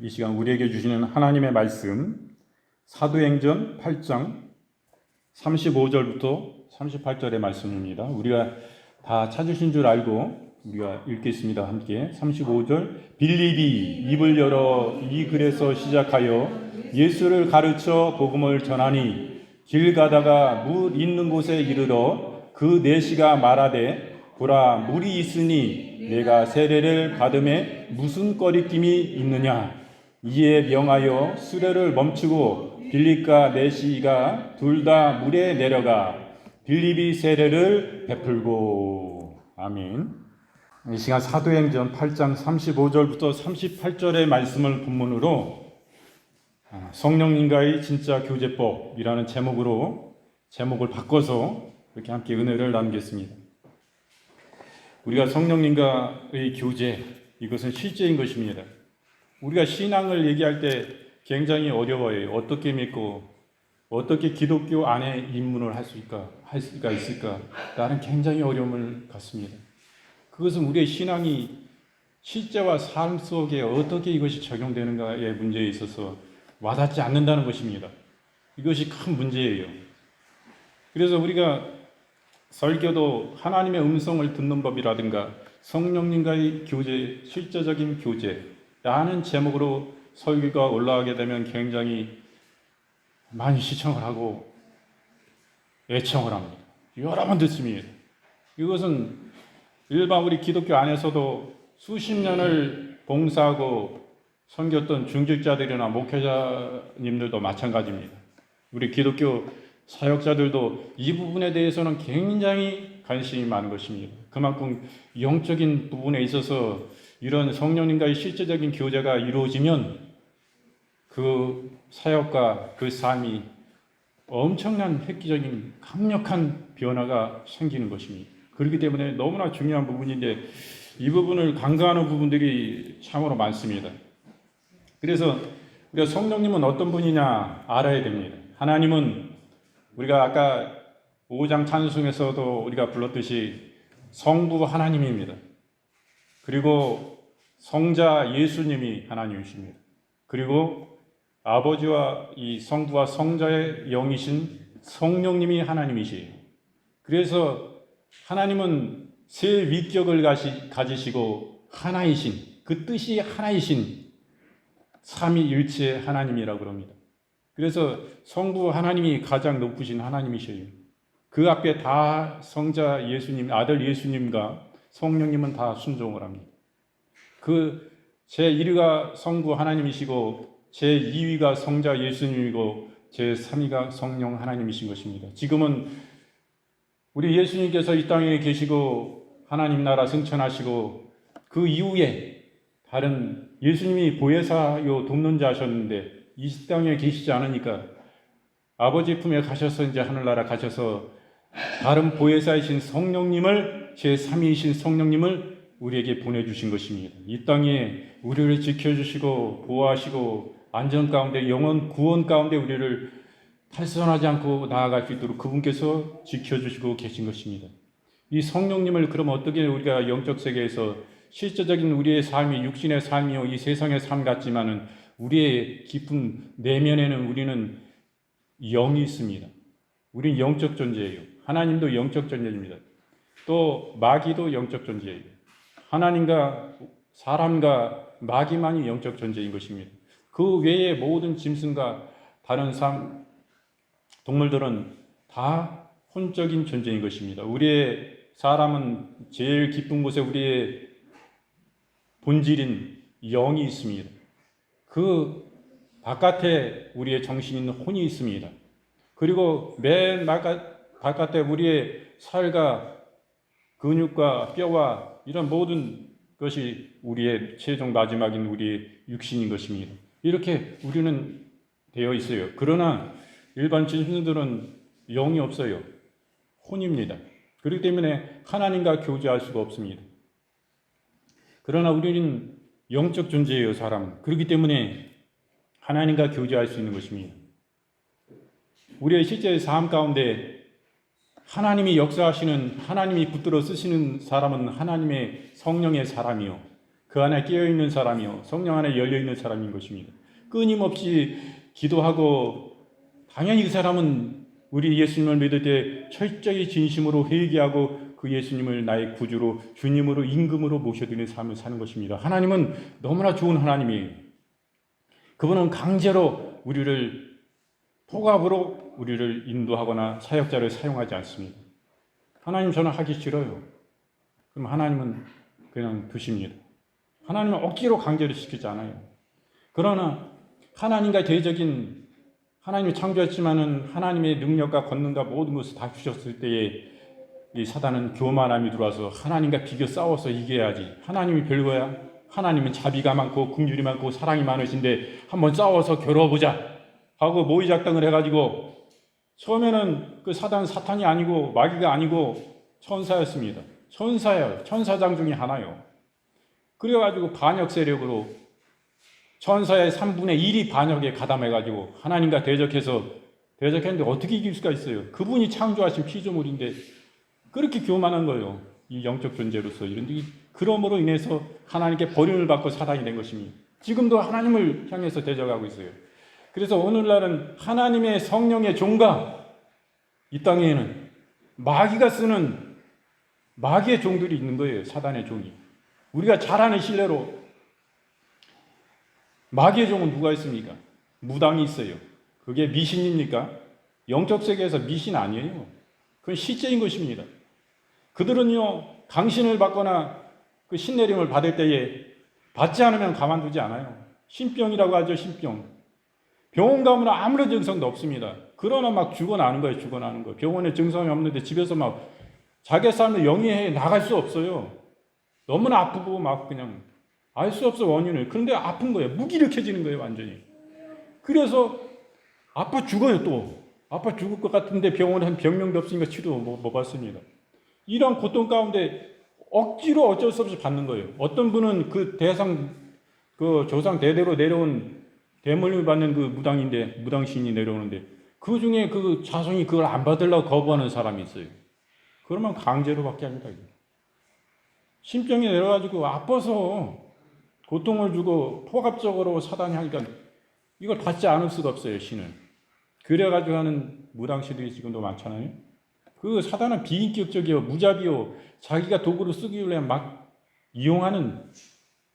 이 시간 우리에게 주시는 하나님의 말씀 사도행전 8장 35절부터 38절의 말씀입니다. 우리가 다 찾으신 줄 알고 우리가 읽겠습니다. 함께 35절 빌립이 입을 열어 이 글에서 시작하여 예수를 가르쳐 복음을 전하니 길 가다가 물 있는 곳에 이르러 그 내시가 말하되 보라 물이 있으니 내가 세례를 받음에 무슨 꺼리낌이 있느냐. 이에 명하여 수레를 멈추고 빌립과 내시가 둘 다 물에 내려가 빌립이 세례를 베풀고. 아멘. 이 시간 사도행전 8장 35절부터 38절의 말씀을 본문으로 성령님과의 진짜 교제법이라는 제목을 바꿔서 이렇게 함께 은혜를 나누겠습니다. 우리가 성령님과의 교제, 이것은 실제인 것입니다. 우리가 신앙을 얘기할 때 굉장히 어려워요. 어떻게 믿고 어떻게 기독교 안에 입문을 할 수가 있을까? 라는 굉장히 어려움을 갖습니다. 그것은 우리의 신앙이 실제와 삶 속에 어떻게 이것이 적용되는가의 문제에 있어서 와닿지 않는다는 것입니다. 이것이 큰 문제예요. 그래서 우리가 설교도 하나님의 음성을 듣는 법이라든가 성령님과의 교제, 실제적인 교제라는 제목으로 설교가 올라가게 되면 굉장히 많이 시청을 하고 애청을 합니다. 여러 번 듣습니다. 이것은 일반 우리 기독교 안에서도 수십 년을 봉사하고 섬겼던 중직자들이나 목회자님들도 마찬가지입니다. 우리 기독교 사역자들도 이 부분에 대해서는 굉장히 관심이 많은 것입니다. 그만큼 영적인 부분에 있어서 이런 성령님과의 실제적인 교제가 이루어지면 그 사역과 그 삶이 엄청난 획기적인 강력한 변화가 생기는 것입니다. 그렇기 때문에 너무나 중요한 부분인데 이 부분을 간과하는 부분들이 참으로 많습니다. 그래서 우리가 성령님은 어떤 분이냐 알아야 됩니다. 하나님은 우리가 아까 5장 찬송에서도 우리가 불렀듯이 성부 하나님입니다. 그리고 성자 예수님이 하나님이십니다. 그리고 아버지와 이 성부와 성자의 영이신 성령님이 하나님이시에요. 그래서 하나님은 세 위격을 가지시고 하나이신, 그 뜻이 하나이신 삼위일체 하나님이라고 합니다. 그래서 성부 하나님이 가장 높으신 하나님이셔요. 그 앞에 다 성자 예수님, 아들 예수님과 성령님은 다 순종을 합니다. 그 제1위가 성부 하나님이시고 제2위가 성자 예수님이고 제3위가 성령 하나님이신 것입니다. 지금은 우리 예수님께서 이 땅에 계시고 하나님 나라 승천하시고 그 이후에 다른 예수님이 보혜사요 돕는 자셨는데 이 땅에 계시지 않으니까 아버지 품에 가셔서 이제 하늘나라 가셔서 다른 보혜사이신 성령님을 제3위이신 성령님을 우리에게 보내주신 것입니다. 이 땅에 우리를 지켜주시고 보호하시고 안전 가운데 영원 구원 가운데 우리를 탈선하지 않고 나아갈 수 있도록 그분께서 지켜주시고 계신 것입니다. 이 성령님을 그럼 어떻게 우리가 영적 세계에서 실제적인 우리의 삶이 육신의 삶이요 이 세상의 삶 같지만은 우리의 깊은 내면에는 우리는 영이 있습니다. 우리는 영적 존재예요. 하나님도 영적 존재입니다. 또 마귀도 영적 존재예요. 하나님과 사람과 마귀만이 영적 존재인 것입니다. 그 외의 모든 짐승과 다른 동물들은 다 혼적인 존재인 것입니다. 우리의 사람은 제일 깊은 곳에 우리의 본질인 영이 있습니다. 그 바깥에 우리의 정신 있는 혼이 있습니다. 그리고 맨 바깥에 우리의 살과 근육과 뼈와 이런 모든 것이 우리의 최종 마지막인 우리의 육신인 것입니다. 이렇게 우리는 되어 있어요. 그러나 일반 짐승들은 영이 없어요. 혼입니다. 그렇기 때문에 하나님과 교제할 수가 없습니다. 그러나 우리는 영적 존재예요, 사람은. 그렇기 때문에 하나님과 교제할 수 있는 것입니다. 우리의 실제 삶 가운데 하나님이 역사하시는, 하나님이 붙들어 쓰시는 사람은 하나님의 성령의 사람이요. 그 안에 깨어있는 사람이요 성령 안에 열려있는 사람인 것입니다. 끊임없이 기도하고 당연히 그 사람은 우리 예수님을 믿을 때 철저히 진심으로 회개하고 그 예수님을 나의 구주로 주님으로 임금으로 모셔드리는 삶을 사는 것입니다. 하나님은 너무나 좋은 하나님이에요. 그분은 강제로 우리를 폭압으로 우리를 인도하거나 사역자를 사용하지 않습니다. 하나님 저는 하기 싫어요. 그럼 하나님은 그냥 두십니다. 하나님은 억지로 강제로 시키지 않아요. 그러나 하나님과 대적인 하나님이 창조했지만은 하나님의 능력과 권능과 모든 것을 다 주셨을 때에 이 사단은 교만함이 들어와서 하나님과 비교 싸워서 이겨야지. 하나님이 별거야? 하나님은 자비가 많고 긍휼이 많고 사랑이 많으신데 한번 싸워서 겨뤄보자 하고 모의작당을 해가지고 처음에는 그 사탄이 아니고 마귀가 아니고 천사였습니다. 천사예요. 천사장 중에 하나요. 그래가지고 반역 세력으로 천사의 3분의 1이 반역에 가담해가지고 하나님과 대적했는데 어떻게 이길 수가 있어요? 그분이 창조하신 피조물인데 그렇게 교만한 거예요. 이 영적 존재로서. 그러므로 인해서 하나님께 버림을 받고 사단이 된 것입니다. 지금도 하나님을 향해서 대적하고 있어요. 그래서 오늘날은 하나님의 성령의 종과 이 땅에는 마귀가 쓰는 마귀의 종들이 있는 거예요. 사단의 종이. 우리가 잘 아는 신뢰로 마귀의 종은 누가 있습니까? 무당이 있어요. 그게 미신입니까? 영적 세계에서 미신 아니에요. 그건 실제인 것입니다. 그들은요, 강신을 받거나 그 신내림을 받을 때에 받지 않으면 가만두지 않아요. 신병이라고 하죠, 신병. 병원 가면 아무런 증상도 없습니다. 그러나 막 죽어나는 거예요, 죽어나는 거. 병원에 증상이 없는데 집에서 막 자기 삶을 영위해 나갈 수 없어요. 너무나 아프고 막 그냥 알 수 없어 원인을. 그런데 아픈 거예요. 무기력해지는 거예요, 완전히. 그래서 아파 죽어요, 또. 아파 죽을 것 같은데 병원에 한 병명도 없으니까 치료 못 받습니다. 이런 고통 가운데 억지로 어쩔 수 없이 받는 거예요. 어떤 분은 그 조상 대대로 내려온 대물림을 받는 그 무당신이 내려오는데 그 중에 그 자손이 그걸 안 받으려고 거부하는 사람이 있어요. 그러면 강제로 받게 합니다. 심병이 내려가지고 아파서 고통을 주고 포갑적으로 사단이 하니까 이걸 받지 않을 수가 없어요, 신을. 그래가지고 하는 무당신들이 지금도 많잖아요. 그 사단은 비인격적이요, 무자비요, 자기가 도구로 쓰기 위해 막 이용하는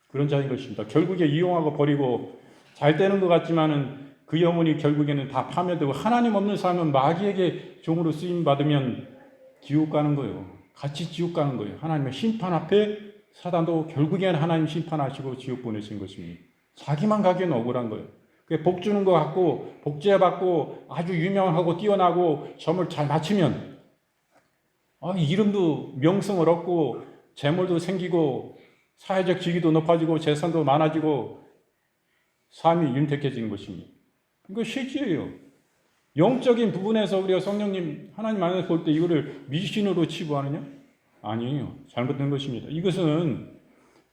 그런 자인 것입니다. 결국에 이용하고 버리고 잘 되는 것 같지만은 그 영혼이 결국에는 다 파멸되고 하나님 없는 사람은 마귀에게 종으로 쓰임 받으면 지옥 가는 거예요. 같이 지옥 가는 거예요. 하나님의 심판 앞에 사단도 결국에는 하나님 심판하시고 지옥 보내신 것입니다. 자기만 가기엔 억울한 거예요. 복 주는 것 같고 복제받고 아주 유명하고 뛰어나고 점을 잘 맞추면 이름도 명성을 얻고 재물도 생기고 사회적 지위도 높아지고 재산도 많아지고 삶이 윤택해진 것입니다. 이거 실제예요. 영적인 부분에서 우리가 성령님 하나님 안에서 볼 때 이거를 미신으로 치부하느냐? 아니에요. 잘못된 것입니다. 이것은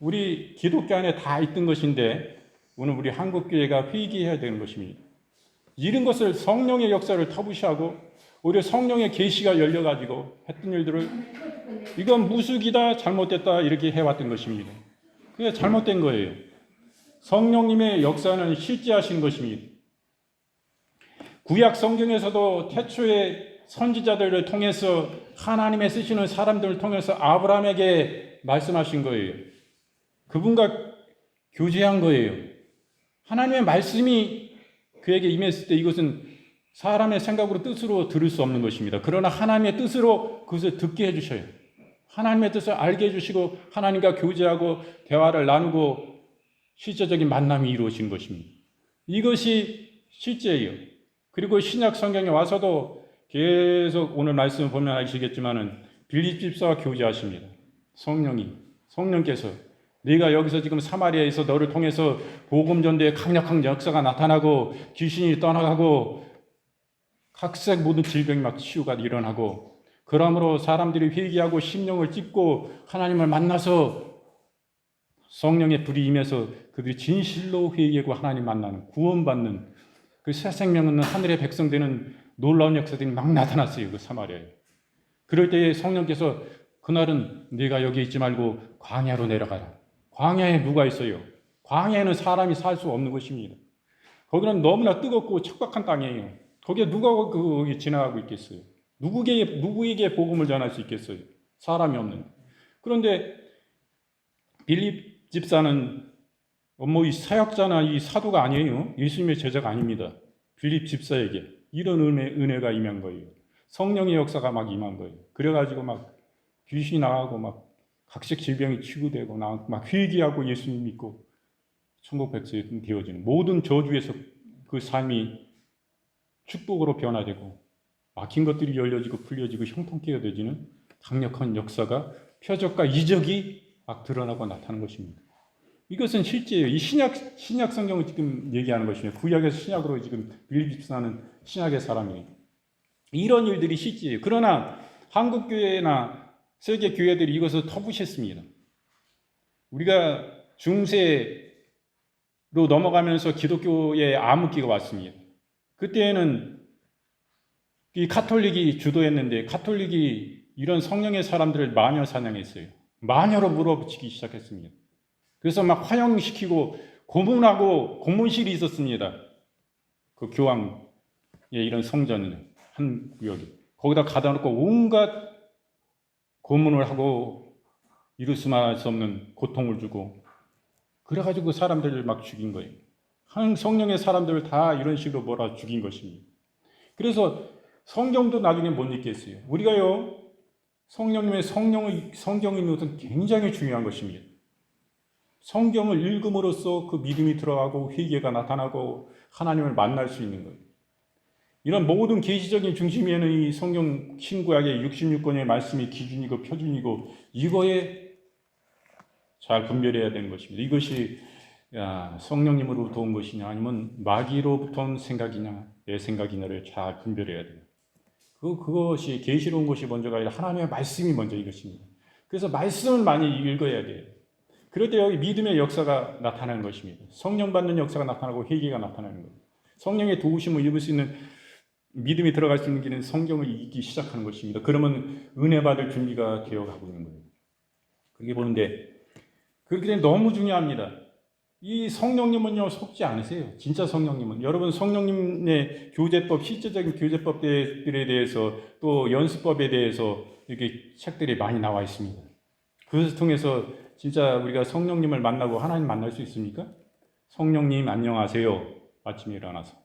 우리 기독교 안에 다 있던 것인데 오늘 우리 한국교회가 회개해야 되는 것입니다. 이런 것을 성령의 역사를 터부시하고 오히려 성령의 계시가 열려가지고 했던 일들을 이건 무숙이다, 잘못됐다 이렇게 해왔던 것입니다. 그게 잘못된 거예요. 성령님의 역사는 실제하신 것입니다. 구약 성경에서도 태초에 선지자들을 통해서 하나님의 쓰시는 사람들을 통해서 아브라함에게 말씀하신 거예요. 그분과 교제한 거예요. 하나님의 말씀이 그에게 임했을 때 이것은 사람의 생각으로 뜻으로 들을 수 없는 것입니다. 그러나 하나님의 뜻으로 그것을 듣게 해주셔요. 하나님의 뜻을 알게 해주시고 하나님과 교제하고 대화를 나누고 실제적인 만남이 이루어진 것입니다. 이것이 실제예요. 그리고 신약 성경에 와서도 계속 오늘 말씀을 보면 아시겠지만은 빌립 집사와 교제하십니다. 성령께서 네가 여기서 지금 사마리아에서 너를 통해서 복음 전도의 강력한 역사가 나타나고 귀신이 떠나가고 각색 모든 질병이 막 치유가 일어나고 그러므로 사람들이 회개하고 심령을 찢고 하나님을 만나서 성령의 불이 임해서 그들이 진실로 회개하고 하나님 만나는 구원받는 그 새 생명 있는 하늘의 백성 되는 놀라운 역사들이 막 나타났어요. 그 사마리아에. 그럴 때에 성령께서 그날은 네가 여기 있지 말고 광야로 내려가라. 광야에 누가 있어요? 광야에는 사람이 살 수 없는 것입니다. 거기는 너무나 뜨겁고 척박한 땅이에요. 거기에 누가 거기 지나가고 있겠어요? 누구에게 복음을 전할 수 있겠어요? 사람이 없는데. 그런데 빌립 집사는 이 사역자나 이 사도가 아니에요. 예수님의 제자가 아닙니다. 빌립 집사에게 이런 은혜가 임한 거예요. 성령의 역사가 막 임한 거예요. 그래가지고 막 귀신이 나가고 막 각색 질병이 치유되고 막 회개하고 예수님 믿고 천국 백성이 되어지는 모든 저주에서 그 삶이 축복으로 변화되고 막힌 것들이 열려지고 풀려지고 형통케 되어지는 강력한 역사가 표적과 이적이 막 드러나고 나타나는 것입니다. 이것은 실제예요. 이 신약 성경을 지금 얘기하는 것이며 구약에서 신약으로 지금 빌립 집사는 신약의 사람이에요. 이런 일들이 실제예요. 그러나 한국 교회나 세계 교회들이 이것을 터부셨습니다. 우리가 중세로 넘어가면서 기독교의 암흑기가 왔습니다. 그때는 이 카톨릭이 주도했는데 카톨릭이 이런 성령의 사람들을 마녀 사냥했어요. 마녀로 물어붙이기 시작했습니다. 그래서 막 화형시키고 고문하고 고문실이 있었습니다. 그 교황의 이런 성전 한 구역에 거기다 가다 놓고 온갖 고문을 하고 이룰 수 없는 고통을 주고 그래가지고 그 사람들을 막 죽인 거예요. 한 성령의 사람들을 다 이런 식으로 몰아 죽인 것입니다. 그래서 성경도 나중에 못 읽겠어요. 우리가요 성령님의 성경을 읽는 것은 굉장히 중요한 것입니다. 성경을 읽음으로써 그 믿음이 들어가고 회개가 나타나고 하나님을 만날 수 있는 거예요. 이런 모든 계시적인 중심에는 이 성경 신구약의 66권의 말씀이 기준이고 표준이고 이거에 잘 분별해야 되는 것입니다. 이것이 성령님으로부터 온 것이냐 아니면 마귀로부터 온 생각이냐 내 생각이냐를 잘 분별해야 돼요. 그것이 계시로운 것이 먼저가 아니라 하나님의 말씀이 먼저 이것입니다. 그래서 말씀을 많이 읽어야 돼요. 그럴 때 여기 믿음의 역사가 나타나는 것입니다. 성령 받는 역사가 나타나고 회개가 나타나는 거예요. 성령의 도우심을 입을 수 있는 믿음이 들어갈 수 있는 길은 성경을 읽기 시작하는 것입니다. 그러면 은혜 받을 준비가 되어가고 있는 거예요. 그렇게 보는데 그렇게 되면 너무 중요합니다. 이 성령님은요 속지 않으세요. 진짜 성령님은 여러분 성령님의 교제법 실제적인 교제법들에 대해서 또 연수법에 대해서 이렇게 책들이 많이 나와 있습니다. 그것을 통해서 진짜 우리가 성령님을 만나고 하나님 만날 수 있습니까? 성령님 안녕하세요. 아침에 일어나서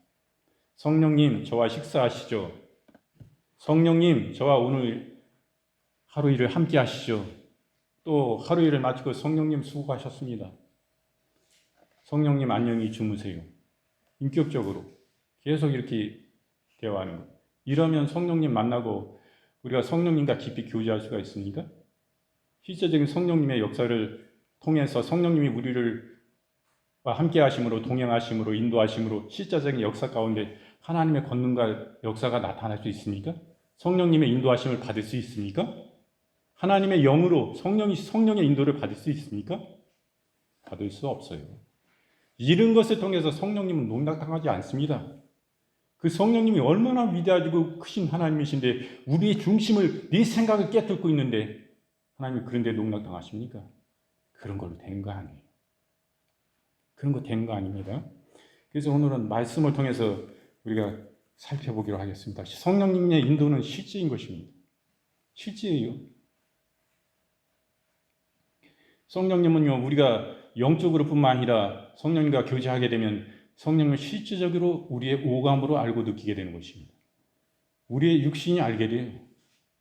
성령님 저와 식사하시죠. 성령님 저와 오늘 하루 일을 함께 하시죠. 또 하루 일을 마치고 성령님 수고하셨습니다. 성령님 안녕히 주무세요. 인격적으로 계속 이렇게 대화하는 거예요. 이러면 성령님 만나고 우리가 성령님과 깊이 교제할 수가 있습니까? 실제적인 성령님의 역사를 통해서 성령님이 우리를 함께 하심으로 동행하심으로 인도하심으로 실제적인 역사 가운데 하나님의 권능과 역사가 나타날 수 있습니까? 성령님의 인도하심을 받을 수 있습니까? 하나님의 영으로 성령의 인도를 받을 수 있습니까? 받을 수 없어요. 이런 것을 통해서 성령님은 농락당하지 않습니다. 그 성령님이 얼마나 위대하고 크신 하나님이신데 우리의 중심을 네 생각을 깨뚫고 있는데 하나님이 그런데 농락당하십니까? 그런 걸로 된 거 아니에요. 그런 거 된 거 아닙니다. 그래서 오늘은 말씀을 통해서 우리가 살펴보기로 하겠습니다. 성령님의 인도는 실제인 것입니다. 실제예요. 성령님은요, 우리가 영적으로 뿐만 아니라 성령님과 교제하게 되면 성령을 실질적으로 우리의 오감으로 알고 느끼게 되는 것입니다. 우리의 육신이 알게 돼요.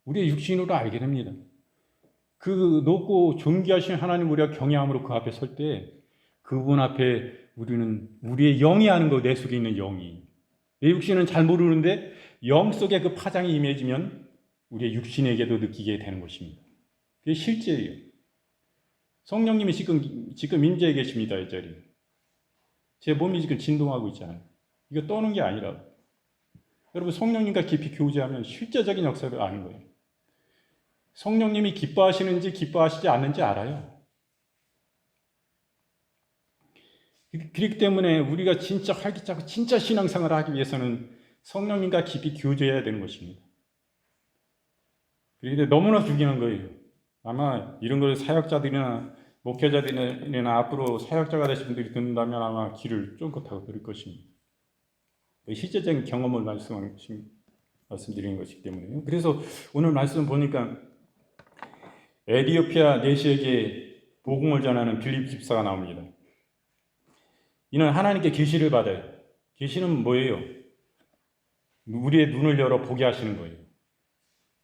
우리의 육신으로 알게 됩니다. 그 높고 존귀하신 하나님 우리가 경외함으로 그 앞에 설 때 그분 앞에 우리는 우리의 영이 아는 거, 내 속에 있는 영이. 내 육신은 잘 모르는데 영 속에 그 파장이 임해지면 우리의 육신에게도 느끼게 되는 것입니다. 그게 실제예요. 성령님이 지금 임재해 계십니다. 이 자리에. 제 몸이 지금 진동하고 있잖아요. 이거 떠는 게 아니라 여러분 성령님과 깊이 교제하면 실제적인 역사를 아는 거예요. 성령님이 기뻐하시는지 기뻐하시지 않는지 알아요. 그렇기 때문에 우리가 진짜 활기차고 진짜 신앙생활을 하기 위해서는 성령님과 깊이 교제해야 되는 것입니다. 그런데 너무나 중요한 거예요. 아마 이런 걸 사역자들이나 목회자들이나 앞으로 사역자가 되신 분들이 듣는다면 아마 귀를 쫑긋하고 들을 것입니다. 실제적인 경험을 말씀드리는 것이기 때문에요. 그래서 오늘 말씀 보니까 에디오피아 내시에게 복음을 전하는 빌립 집사가 나옵니다. 이는 하나님께 계시를 받아요. 계시는 뭐예요? 우리의 눈을 열어 보게 하시는 거예요.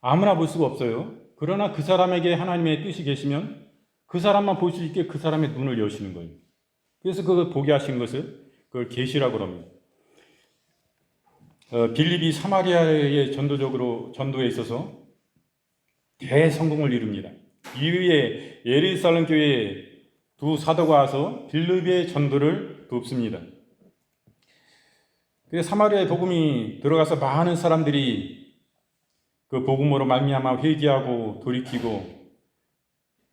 아무나 볼 수가 없어요. 그러나 그 사람에게 하나님의 뜻이 계시면 그 사람만 볼 수 있게 그 사람의 눈을 여시는 거예요. 그래서 그걸 보게 하신 것을 그걸 계시라고 합니다. 빌립이 사마리아의 전도에 있어서 대성공을 이룹니다. 이후에 예루살렘 교회에 두 사도가 와서 빌립의 전도를 돕습니다. 그래서 사마리아의 복음이 들어가서 많은 사람들이 그 복음으로 말미암아 회개하고 돌이키고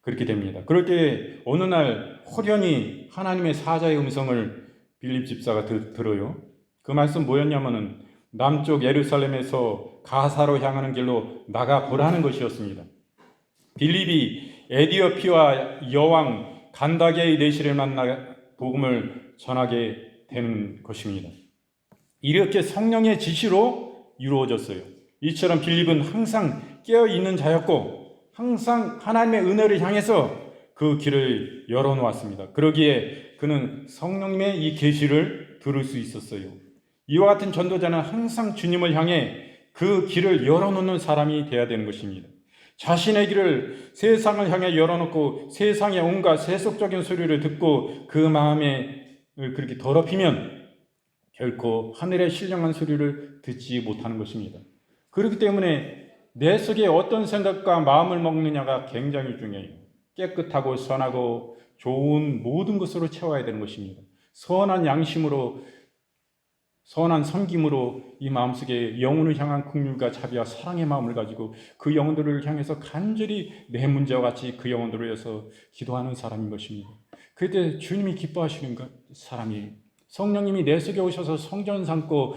그렇게 됩니다. 그럴 때 어느 날 호련히 하나님의 사자의 음성을 빌립 집사가 들어요. 그 말씀 뭐였냐면은 남쪽 예루살렘에서 가사로 향하는 길로 나가 보라는 것이었습니다. 빌립이 에디오피아 여왕 간다게의 내시를 만나 복음을 전하게 되는 것입니다. 이렇게 성령의 지시로 이루어졌어요. 이처럼 빌립은 항상 깨어있는 자였고 항상 하나님의 은혜를 향해서 그 길을 열어놓았습니다. 그러기에 그는 성령님의 이 계시를 들을 수 있었어요. 이와 같은 전도자는 항상 주님을 향해 그 길을 열어놓는 사람이 되어야 되는 것입니다. 자신의 길을 세상을 향해 열어놓고 세상의 온갖 세속적인 소리를 듣고 그 마음에 그렇게 더럽히면 결코 하늘의 신령한 소리를 듣지 못하는 것입니다. 그렇기 때문에 내 속에 어떤 생각과 마음을 먹느냐가 굉장히 중요해요. 깨끗하고 선하고 좋은 모든 것으로 채워야 되는 것입니다. 선한 양심으로, 선한 섬김으로 이 마음속에 영혼을 향한 긍휼과 자비와 사랑의 마음을 가지고 그 영혼들을 향해서 간절히 내 문제와 같이 그 영혼들을 위해서 기도하는 사람인 것입니다. 그때 주님이 기뻐하시는 사람이 성령님이 내 속에 오셔서 성전 삼고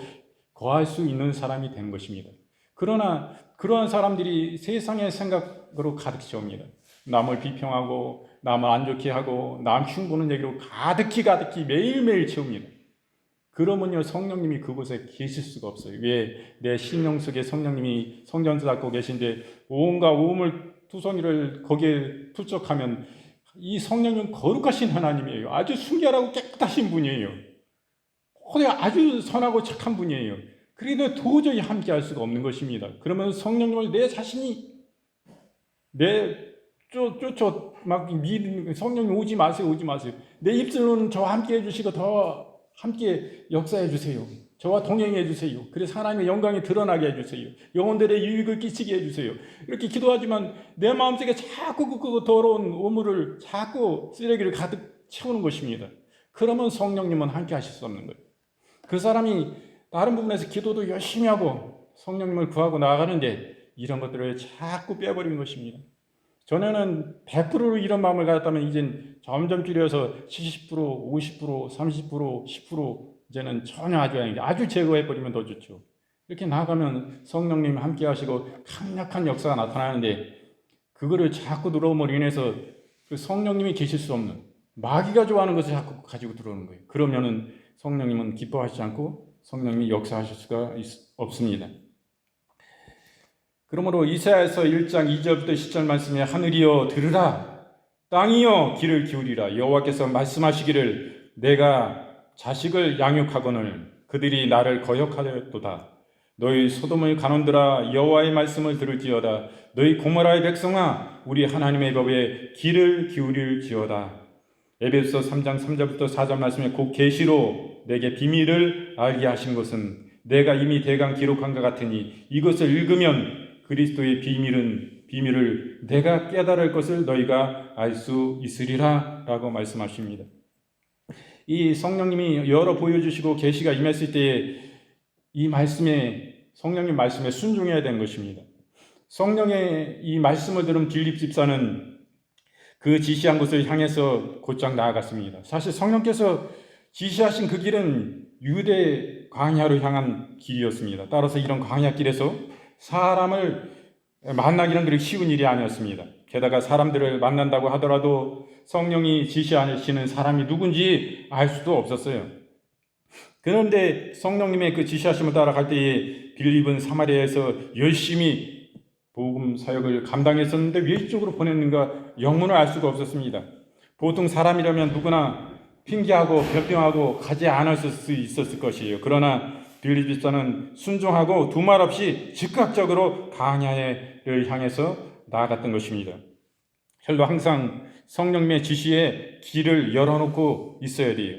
거할 수 있는 사람이 되는 것입니다. 그러나 그러한 사람들이 세상의 생각으로 가득 채웁니다. 남을 비평하고 남을 안 좋게 하고 남 흉보는 얘기로 가득히 매일매일 채웁니다. 그러면요 성령님이 그곳에 계실 수가 없어요. 왜? 내 심령 속에 성령님이 성전을 닦고 계신데 온갖 우물 투성이를 거기에 투척하면 이 성령님은 거룩하신 하나님이에요. 아주 순결하고 깨끗하신 분이에요. 아주 선하고 착한 분이에요. 그래도 도저히 함께 할 수가 없는 것입니다. 그러면 성령님을 내 자신이 쫓아 막 성령님 오지 마세요. 내 입술로는 저와 함께 해주시고 더 함께 역사해 주세요. 저와 동행해 주세요. 그래서 하나님의 영광이 드러나게 해주세요. 영혼들의 유익을 끼치게 해주세요. 이렇게 기도하지만 내 마음속에 자꾸 그 더러운 오물을 자꾸 쓰레기를 가득 채우는 것입니다. 그러면 성령님은 함께 하실 수 없는 거예요. 그 사람이 다른 부분에서 기도도 열심히 하고 성령님을 구하고 나아가는데 이런 것들을 자꾸 빼버리는 것입니다. 전에는 100%로 이런 마음을 가졌다면 이젠 점점 줄여서 70%, 50%, 30%, 10% 이제는 전혀 아주 제거해버리면 더 좋죠. 이렇게 나아가면 성령님이 함께 하시고 강력한 역사가 나타나는데 그거를 자꾸 들어옴으로 인해서 그 성령님이 계실 수 없는 마귀가 좋아하는 것을 자꾸 가지고 들어오는 거예요. 그러면은 성령님은 기뻐하시지 않고 성령님이 역사하실 수가 없습니다. 그러므로 이사야서 1장 2절부터 10절 말씀에 하늘이여 들으라 땅이여 귀를 기울이라 여호와께서 말씀하시기를 내가 자식을 양육하거늘 그들이 나를 거역하였도다. 너희 소돔의 간원들아 여호와의 말씀을 들을지어다. 너희 고모라의 백성아 우리 하나님의 법에 귀를 기울일지어다. 에베소 3장 3절부터 4절 말씀에 곧 계시로 내게 비밀을 알게 하신 것은 내가 이미 대강 기록한 것 같으니 이것을 읽으면 그리스도의 비밀을 내가 깨달을 것을 너희가 알 수 있으리라 라고 말씀하십니다. 이 성령님이 열어 보여주시고 계시가 임했을 때에 이 말씀에 성령님 말씀에 순종해야 되는 것입니다. 성령의 이 말씀을 들은 빌립 집사는 그 지시한 곳을 향해서 곧장 나아갔습니다. 사실 성령께서 지시하신 그 길은 유대 광야로 향한 길이었습니다. 따라서 이런 광야길에서 사람을 만나기는 그렇게 쉬운 일이 아니었습니다. 게다가 사람들을 만난다고 하더라도 성령이 지시하시는 사람이 누군지 알 수도 없었어요. 그런데 성령님의 그 지시하심을 따라갈 때에 빌립은 사마리아에서 열심히 복음 사역을 감당했었는데 왜 이쪽으로 보냈는가 영문을 알 수가 없었습니다. 보통 사람이라면 누구나 핑계하고 변명하고 가지 않았을 수 있었을 것이에요. 그러나 빌립 집사는 순종하고 두말 없이 즉각적으로 가냐를 향해서 나아갔던 것입니다. 혈로 항상 성령님의 지시에 길을 열어놓고 있어야 돼요.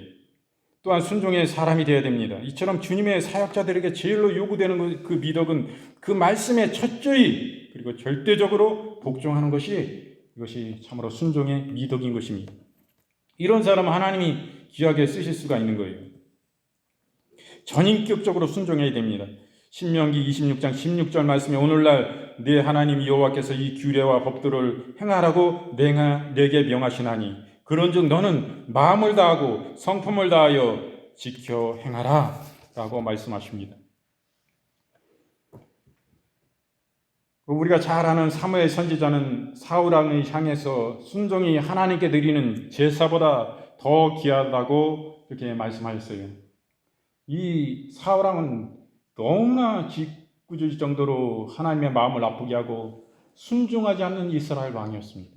또한 순종의 사람이 되어야 됩니다. 이처럼 주님의 사역자들에게 제일로 요구되는 그 미덕은 그 말씀에 철저히 그리고 절대적으로 복종하는 것이 이것이 참으로 순종의 미덕인 것입니다. 이런 사람은 하나님이 귀하게 쓰실 수가 있는 거예요. 전인격적으로 순종해야 됩니다. 신명기 26장 16절 말씀에 오늘날 내 하나님 여호와께서 이 규례와 법도를 행하라고 내게 명하시나니 그런즉 너는 마음을 다하고 성품을 다하여 지켜 행하라 라고 말씀하십니다. 우리가 잘 아는 사무엘 선지자는 사울 왕을 향해서 순종이 하나님께 드리는 제사보다 더 귀하다고 이렇게 말씀하셨어요. 이 사울 왕은 너무나 짓궂을 정도로 하나님의 마음을 아프게 하고 순종하지 않는 이스라엘 왕이었습니다.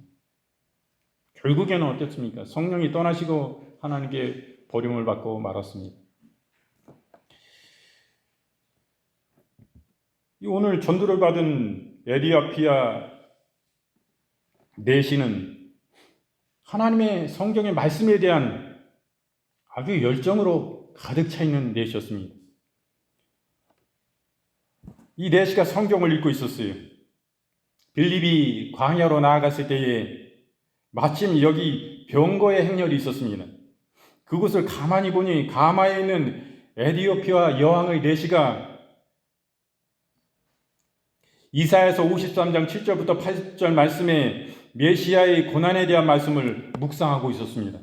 결국에는 어땠습니까? 성령이 떠나시고 하나님께 버림을 받고 말았습니다. 오늘 전도를 받은 에디오피아 내시는 하나님의 성경의 말씀에 대한 아주 열정으로 가득 차 있는 내시였습니다. 이 내시가 성경을 읽고 있었어요. 빌립이 광야로 나아갔을 때에 마침 여기 병거의 행렬이 있었습니다. 그곳을 가만히 보니 가마에 있는 에디오피아 여왕의 내시가 이사야서 53장 7절부터 8절 말씀에 메시아의 고난에 대한 말씀을 묵상하고 있었습니다.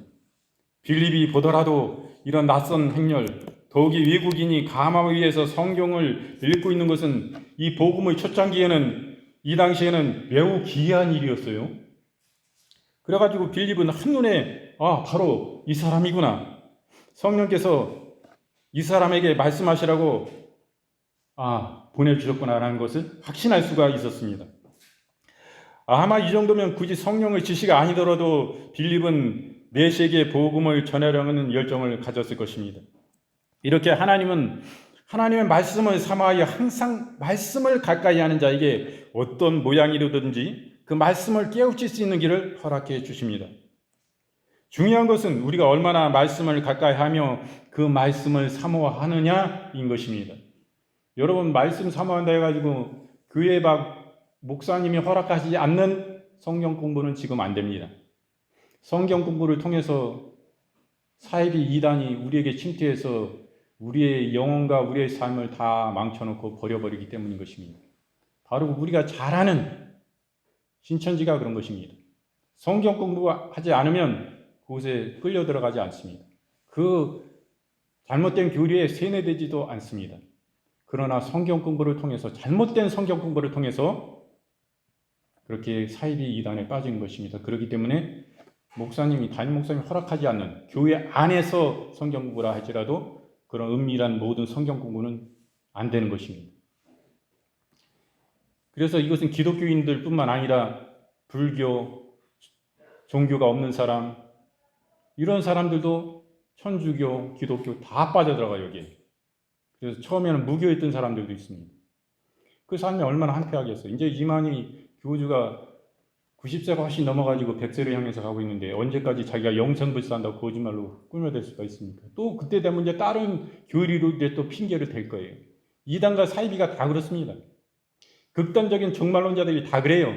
빌립이 보더라도 이런 낯선 행렬, 더욱이 외국인이 가마 위에서 성경을 읽고 있는 것은 이 복음의 초창기에는 이 당시에는 매우 기이한 일이었어요. 그래가지고 빌립은 한눈에 바로 이 사람이구나. 성령께서 이 사람에게 말씀하시라고 보내주셨구나라는 것을 확신할 수가 있었습니다. 아마 이 정도면 굳이 성령의 지시가 아니더라도 빌립은 내시에게 복음을 전하려는 열정을 가졌을 것입니다. 이렇게 하나님은 하나님의 말씀을 삼아야 항상 말씀을 가까이 하는 자에게 어떤 모양이로든지 그 말씀을 깨우칠 수 있는 길을 허락해 주십니다. 중요한 것은 우리가 얼마나 말씀을 가까이 하며 그 말씀을 사모하느냐인 것입니다. 여러분 말씀 사모한다 해가지고 교회 목사님이 허락하시지 않는 성경 공부는 지금 안 됩니다. 성경 공부를 통해서 사이비 이단이 우리에게 침투해서 우리의 영혼과 우리의 삶을 다 망쳐놓고 버려버리기 때문인 것입니다. 바로 우리가 잘 아는 신천지가 그런 것입니다. 성경 공부하지 않으면 그곳에 끌려 들어가지 않습니다. 그 잘못된 교리에 세뇌되지도 않습니다. 그러나 성경 공부를 통해서 잘못된 성경 공부를 통해서 그렇게 사이비 이단에 빠진 것입니다. 그렇기 때문에 담임 목사님이 허락하지 않는 교회 안에서 성경 공부라 할지라도 그런 은밀한 모든 성경 공부는 안 되는 것입니다. 그래서 이것은 기독교인들뿐만 아니라 불교, 종교가 없는 사람, 이런 사람들도 천주교, 기독교 다 빠져들어가요, 여기에. 그래서 처음에는 무교했던 사람들도 있습니다. 그 삶이 얼마나 한패하겠어요. 이제 이만희 교주가 90세가 훨씬 넘어가지고 100세를 향해서 가고 있는데 언제까지 자기가 영생불사한다고 거짓말로 꾸며댈 수가 있습니까? 또 그때 되면 이제 다른 교리로 이제 또 핑계를 댈 거예요. 이단과 사이비가 다 그렇습니다. 극단적인 종말론자들이 다 그래요.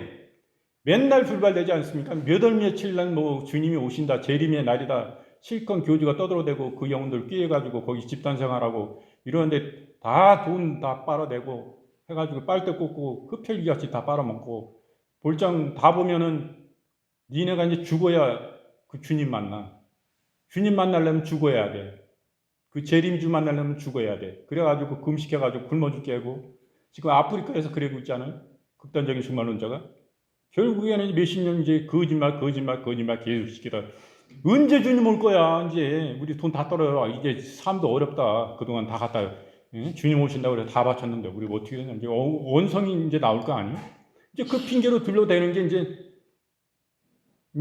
맨날 불발되지 않습니까? 몇 월 며칠 날 주님이 오신다, 재림의 날이다, 실컷 교주가 떠들어대고 그 영혼들 꾀해가지고 거기 집단생활하고 이러는데 다 돈 다 빨아내고 해가지고 빨대 꽂고 흡혈귀같이 다 빨아먹고 볼장 다 보면은 니네가 이제 죽어야 그 주님 만나. 주님 만나려면 죽어야 돼. 그 재림주 만나려면 죽어야 돼. 그래가지고 금식해가지고 굶어 죽게 하고 지금 아프리카에서 그러고 있잖아요. 극단적인 종말론자가. 결국에는 몇십 년 이제 거짓말 계속 시키다. 언제 주님 올 거야? 이제 우리 돈 다 떨어요. 이제 삶도 어렵다. 그동안 다 갖다 주님 오신다고 그래 다 바쳤는데 우리 뭐 어떻게 되냐? 이제 원성이 이제 나올 거 아니에요? 이제 그 핑계로 둘러대는 게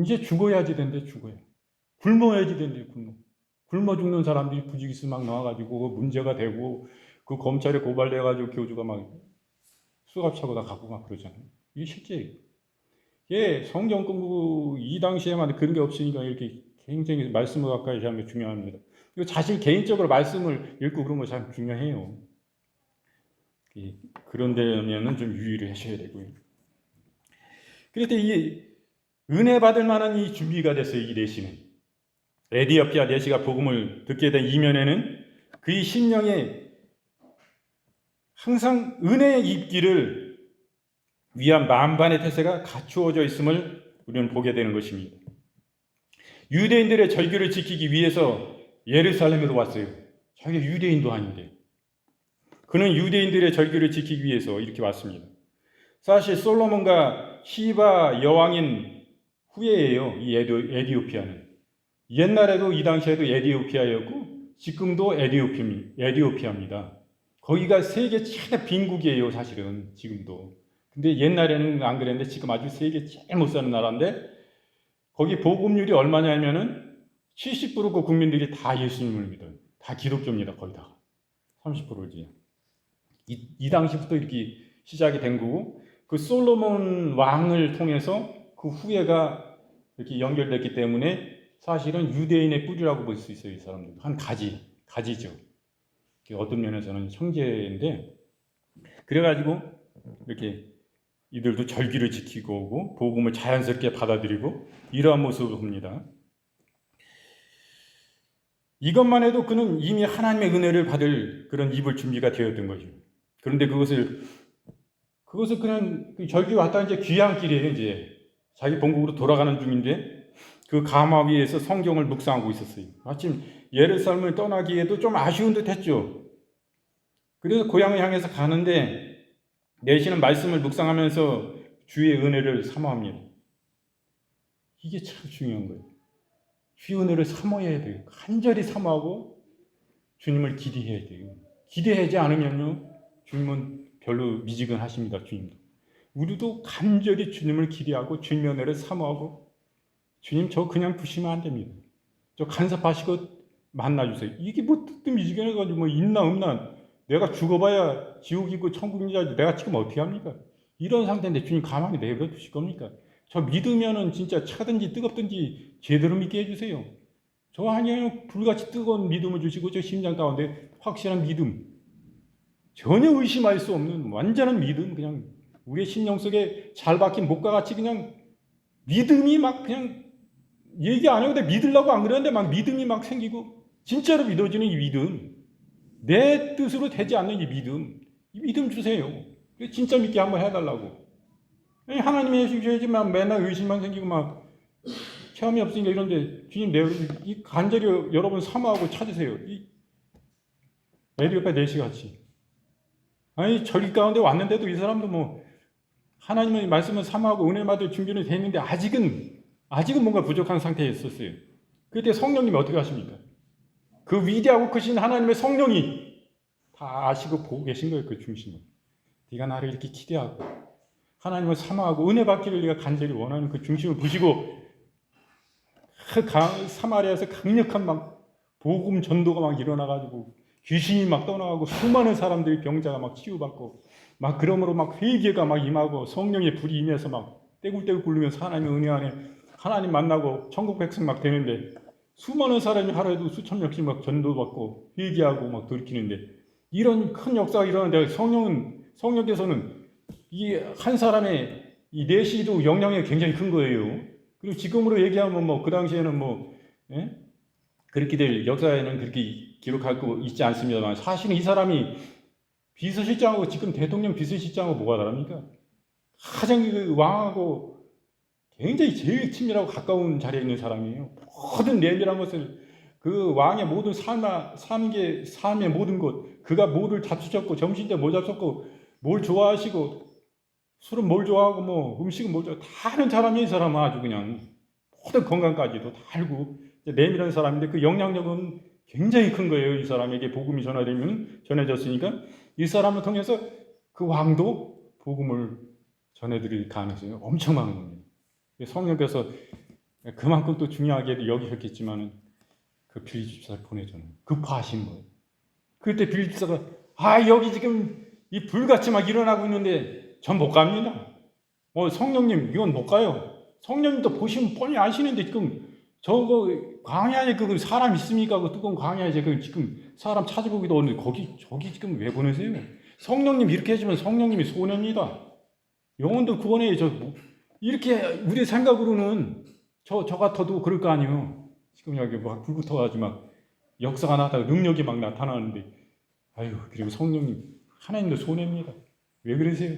이제 죽어야지 된대. 죽어야. 굶어야지 된대. 굶어 죽는 사람들이 부지기수 막 나와가지고 문제가 되고 그 검찰에 고발돼가지고 교주가 막 수갑 차고 다 갖고 막 그러잖아요. 이게 실제예요. 예, 성경 공부 이 당시에만 그런 게 없으니까 이렇게 굉장히 말씀을 가까이 하는 게 중요합니다. 그리고 자신 개인적으로 말씀을 읽고 그런 거 참 중요해요. 그런데면은 좀 유의를 하셔야 되고요. 그런데 이 은혜 받을 만한 이 준비가 됐어요. 이 내시는 에디오피아 내시가 복음을 듣게 된 이면에는 그의 심령에 항상 은혜의 입기를 위한 만반의 태세가 갖추어져 있음을 우리는 보게 되는 것입니다. 유대인들의 절규를 지키기 위해서 예루살렘으로 왔어요. 자기가 유대인도 아닌데. 그는 유대인들의 절규를 지키기 위해서 이렇게 왔습니다. 사실 솔로몬과 시바 여왕인 후예예요. 이 에디오피아는. 옛날에도 이 당시에도 에디오피아였고 지금도 에디오피아입니다. 거기가 세계 최대 빈국이에요. 사실은 지금도. 근데 옛날에는 안 그랬는데 지금 아주 세계 제일 못 사는 나라인데 거기 복음률이 얼마냐면은 70%그 국민들이 다 예수님을 믿어요. 다 기독교입니다. 거의 다. 30%지. 이 당시부터 이렇게 시작이 된 거고 그 솔로몬 왕을 통해서 그 후예가 이렇게 연결됐기 때문에 사실은 유대인의 뿌리라고 볼 수 있어요. 이 사람들. 한 가지죠. 어떤 면에서는 형제인데 그래가지고 이렇게 이들도 절기를 지키고 오고 복음을 자연스럽게 받아들이고 이러한 모습을 봅니다. 이것만 해도 그는 이미 하나님의 은혜를 받을 그런 입을 준비가 되었던 거죠. 그런데 그것을 그냥 절기 왔다 이제 귀한 길이에요. 이제 자기 본국으로 돌아가는 중인데 그 가마 위에서 성경을 묵상하고 있었어요. 마침 예루살렘을 떠나기에도 좀 아쉬운 듯 했죠. 그래서 고향을 향해서 가는데 내시는 말씀을 묵상하면서 주의 은혜를 사모합니다. 이게 참 중요한 거예요. 주의 은혜를 사모해야 돼요. 간절히 사모하고 주님을 기대해야 돼요. 기대하지 않으면요 주님은 별로 미지근하십니다. 주님도. 우리도 간절히 주님을 기대하고 주님의 은혜를 사모하고 주님 저 그냥 두시면 안 됩니다. 저 간섭하시고 만나주세요. 이게 뭐 뜨뜻미지근해가지고 뭐 있나 없나 내가 죽어봐야 지옥이고 천국이지 내가 지금 어떻게 합니까? 이런 상태인데 주님 가만히 내버려 두실 겁니까? 저 믿으면은 진짜 차든지 뜨겁든지 제대로 믿게 해주세요. 저 아니에요. 불같이 뜨거운 믿음을 주시고 저 심장 가운데 확실한 믿음 전혀 의심할 수 없는 완전한 믿음 그냥 우리의 심령 속에 잘 박힌 목과 같이 그냥 믿음이 막 그냥 얘기 안 해도 믿으려고 안 그러는데 막 믿음이 막 생기고 진짜로 믿어지는 이 믿음 내 뜻으로 되지 않는 이 믿음 주세요. 진짜 믿게 한번 해달라고. 하나님이 해주셔야지만 맨날 의심만 생기고 막 체험이 없으니까 이런데 주님 이 간절히 여러분 사모하고 찾으세요. 이 에디오피아 내시 같이. 아니 절기 가운데 왔는데도 이 사람도 뭐 하나님의 말씀을 사모하고 은혜 받을 준비는 됐는데 아직은 뭔가 부족한 상태에 있었어요. 그때 성령님이 어떻게 하십니까? 그 위대하고 크신 하나님의 성령이 다 아시고 보고 계신 거예요. 그 중심을. 네가 나를 이렇게 기대하고 하나님을 사모하고 은혜 받기를 네가 간절히 원하는 그 중심을 보시고 사마리아에서 강력한 막 복음 전도가 막 일어나가지고 귀신이 막 떠나가고 수많은 사람들이 병자가 막 치유받고 막 그러므로 막 회개가 막 임하고 성령의 불이 임해서 막 떼굴떼굴 굴르면서 하나님의 은혜 안에 하나님 만나고 천국 백성 막 되는데 수많은 사람이 하루에도 수천 명씩 막 전도받고 회개하고 막 돌이키는데 이런 큰 역사가 일어나는데 성령께서는 이 한 사람의 이 내시도 영향이 굉장히 큰 거예요. 그리고 지금으로 얘기하면 뭐 그 당시에는 뭐 그렇게들 역사에는 그렇게 기록하고 있지 않습니다만 사실은 이 사람이 비서실장하고 지금 대통령 비서실장하고 뭐가 다릅니까? 가장 그 왕하고 굉장히 제일 친밀하고 가까운 자리에 있는 사람이에요. 모든 내밀한 것을 그 왕의 모든 삶의 모든 것 그가 뭐를 잡수셨고 점심 때 뭐 잡수셨고 뭘 좋아하시고 술은 뭘 좋아하고 뭐 음식은 뭘 좋아하고 다 하는 사람이 이 사람은 아주 그냥 모든 건강까지도 다 알고 내밀한 사람인데 그 영향력은 굉장히 큰 거예요. 이 사람에게 복음이 전해졌으니까 이 사람을 통해서 그 왕도 복음을 전해드릴 가능성이 엄청 많은 겁니다. 성령께서 그만큼 또 중요하게 여기셨겠지만 그 빌립 집사를 보내줘요. 급파하신 거예요. 그때 빌립 집사가 여기 지금 이 불같이 막 일어나고 있는데 전 못 갑니다. 성령님 이건 못 가요. 성령님도 보시면 뻔히 아시는데 지금 저거 광야에 그 사람 있습니까? 그 뜨거운 광야에 그 지금 사람 찾아보기도 어려운데 저기 지금 왜 보내세요? 성령님 이렇게 해주면 성령님이 손해입니다. 영혼도 구원해요. 이렇게 우리 생각으로는 저 같아도 그럴 거 아니에요. 지금 여기 막 불 붙어가지고 막 역사가 나타나고 능력이 막 나타나는데 그리고 성령님 하나님도 손해입니다. 왜 그러세요?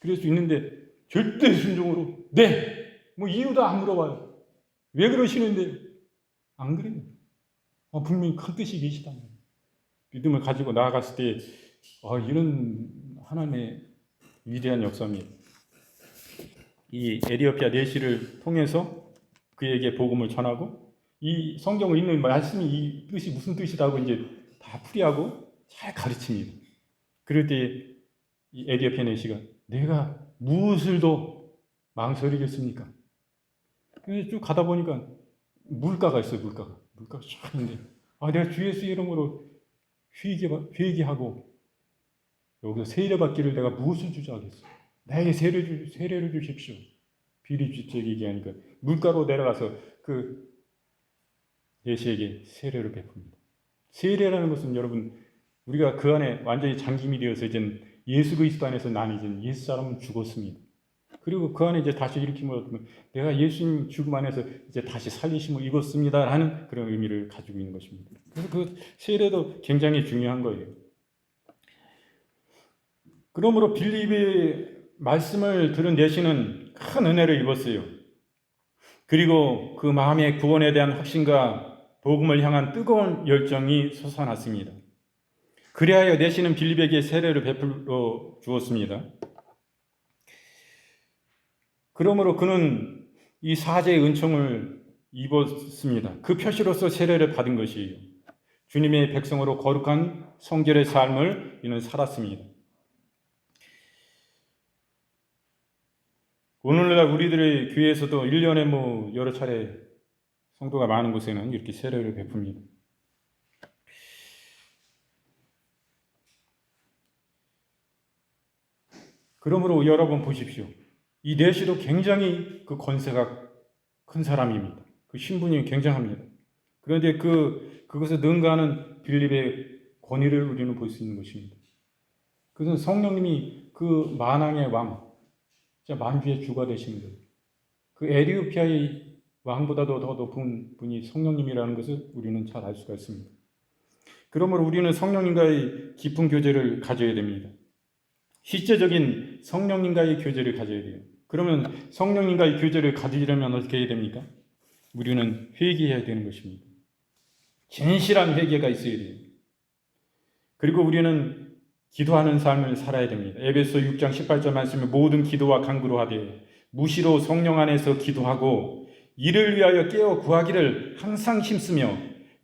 그럴 수 있는데 절대 순종으로 뭐 이유도 안 물어봐요. 왜 그러시는데 안 그래요. 분명히 큰 뜻이 계시다. 믿음을 가지고 나아갔을 때 이런 하나님의 위대한 역사입니다. 이 에디오피아 내시를 통해서 그에게 복음을 전하고 이 성경을 읽는 말씀이 이 뜻이 무슨 뜻이라고 이제 다 풀이하고 잘 가르칩니다. 그럴 때 이 에디오피아 내시가 내가 무엇을 더 망설이겠습니까? 쭉 가다 보니까 물가가 있어요. 물가가 쫙 있는데 내가 주 예수 이름으로 회개하고 여기서 세례받기를 내가 무엇을 주자 하겠어? 나에게 세례를 주십시오. 빌립 집사에게 얘기하니까 물가로 내려가서 그 예시에게 세례를 베풉니다. 세례라는 것은 여러분 우리가 그 안에 완전히 잠김이 되어서 이제 예수 그리스도 안에서 난 이제 예수 사람은 죽었습니다. 그리고 그 안에 이제 다시 일으킴을 얻으면 내가 예수님 죽음 안에서 이제 다시 살리심을 입었습니다라는 그런 의미를 가지고 있는 것입니다. 그래서 그 세례도 굉장히 중요한 거예요. 그러므로 빌립의 말씀을 들은 내시는 큰 은혜를 입었어요. 그리고 그 마음의 구원에 대한 확신과 복음을 향한 뜨거운 열정이 솟아났습니다. 그리하여 내시는 빌립에게 세례를 베풀어 주었습니다. 그러므로 그는 이 사제의 은총을 입었습니다. 그 표시로서 세례를 받은 것이에요. 주님의 백성으로 거룩한 성결의 삶을 이는 살았습니다. 오늘날 우리들의 교회에서도 1년에 여러 차례 성도가 많은 곳에는 이렇게 세례를 베풉니다. 그러므로 여러분 보십시오. 이 내시도 굉장히 그 권세가 큰 사람입니다. 그 신분이 굉장합니다. 그런데 그것에 능가하는 빌립의 권위를 우리는 볼 수 있는 것입니다. 그것은 성령님이 그 만왕의 왕, 만주의 주가 되신 거예요. 그 에디오피아의 왕보다도 더 높은 분이 성령님이라는 것을 우리는 잘 알 수가 있습니다. 그러므로 우리는 성령님과의 깊은 교제를 가져야 됩니다. 실제적인 성령님과의 교제를 가져야 돼요. 그러면 성령님과의 교제를 가지려면 어떻게 해야 됩니까? 우리는 회개해야 되는 것입니다. 진실한 회개가 있어야 돼요. 그리고 우리는 기도하는 삶을 살아야 됩니다. 에베소 6장 18절 말씀에 모든 기도와 간구로 하되 무시로 성령 안에서 기도하고 이를 위하여 깨어 구하기를 항상 힘쓰며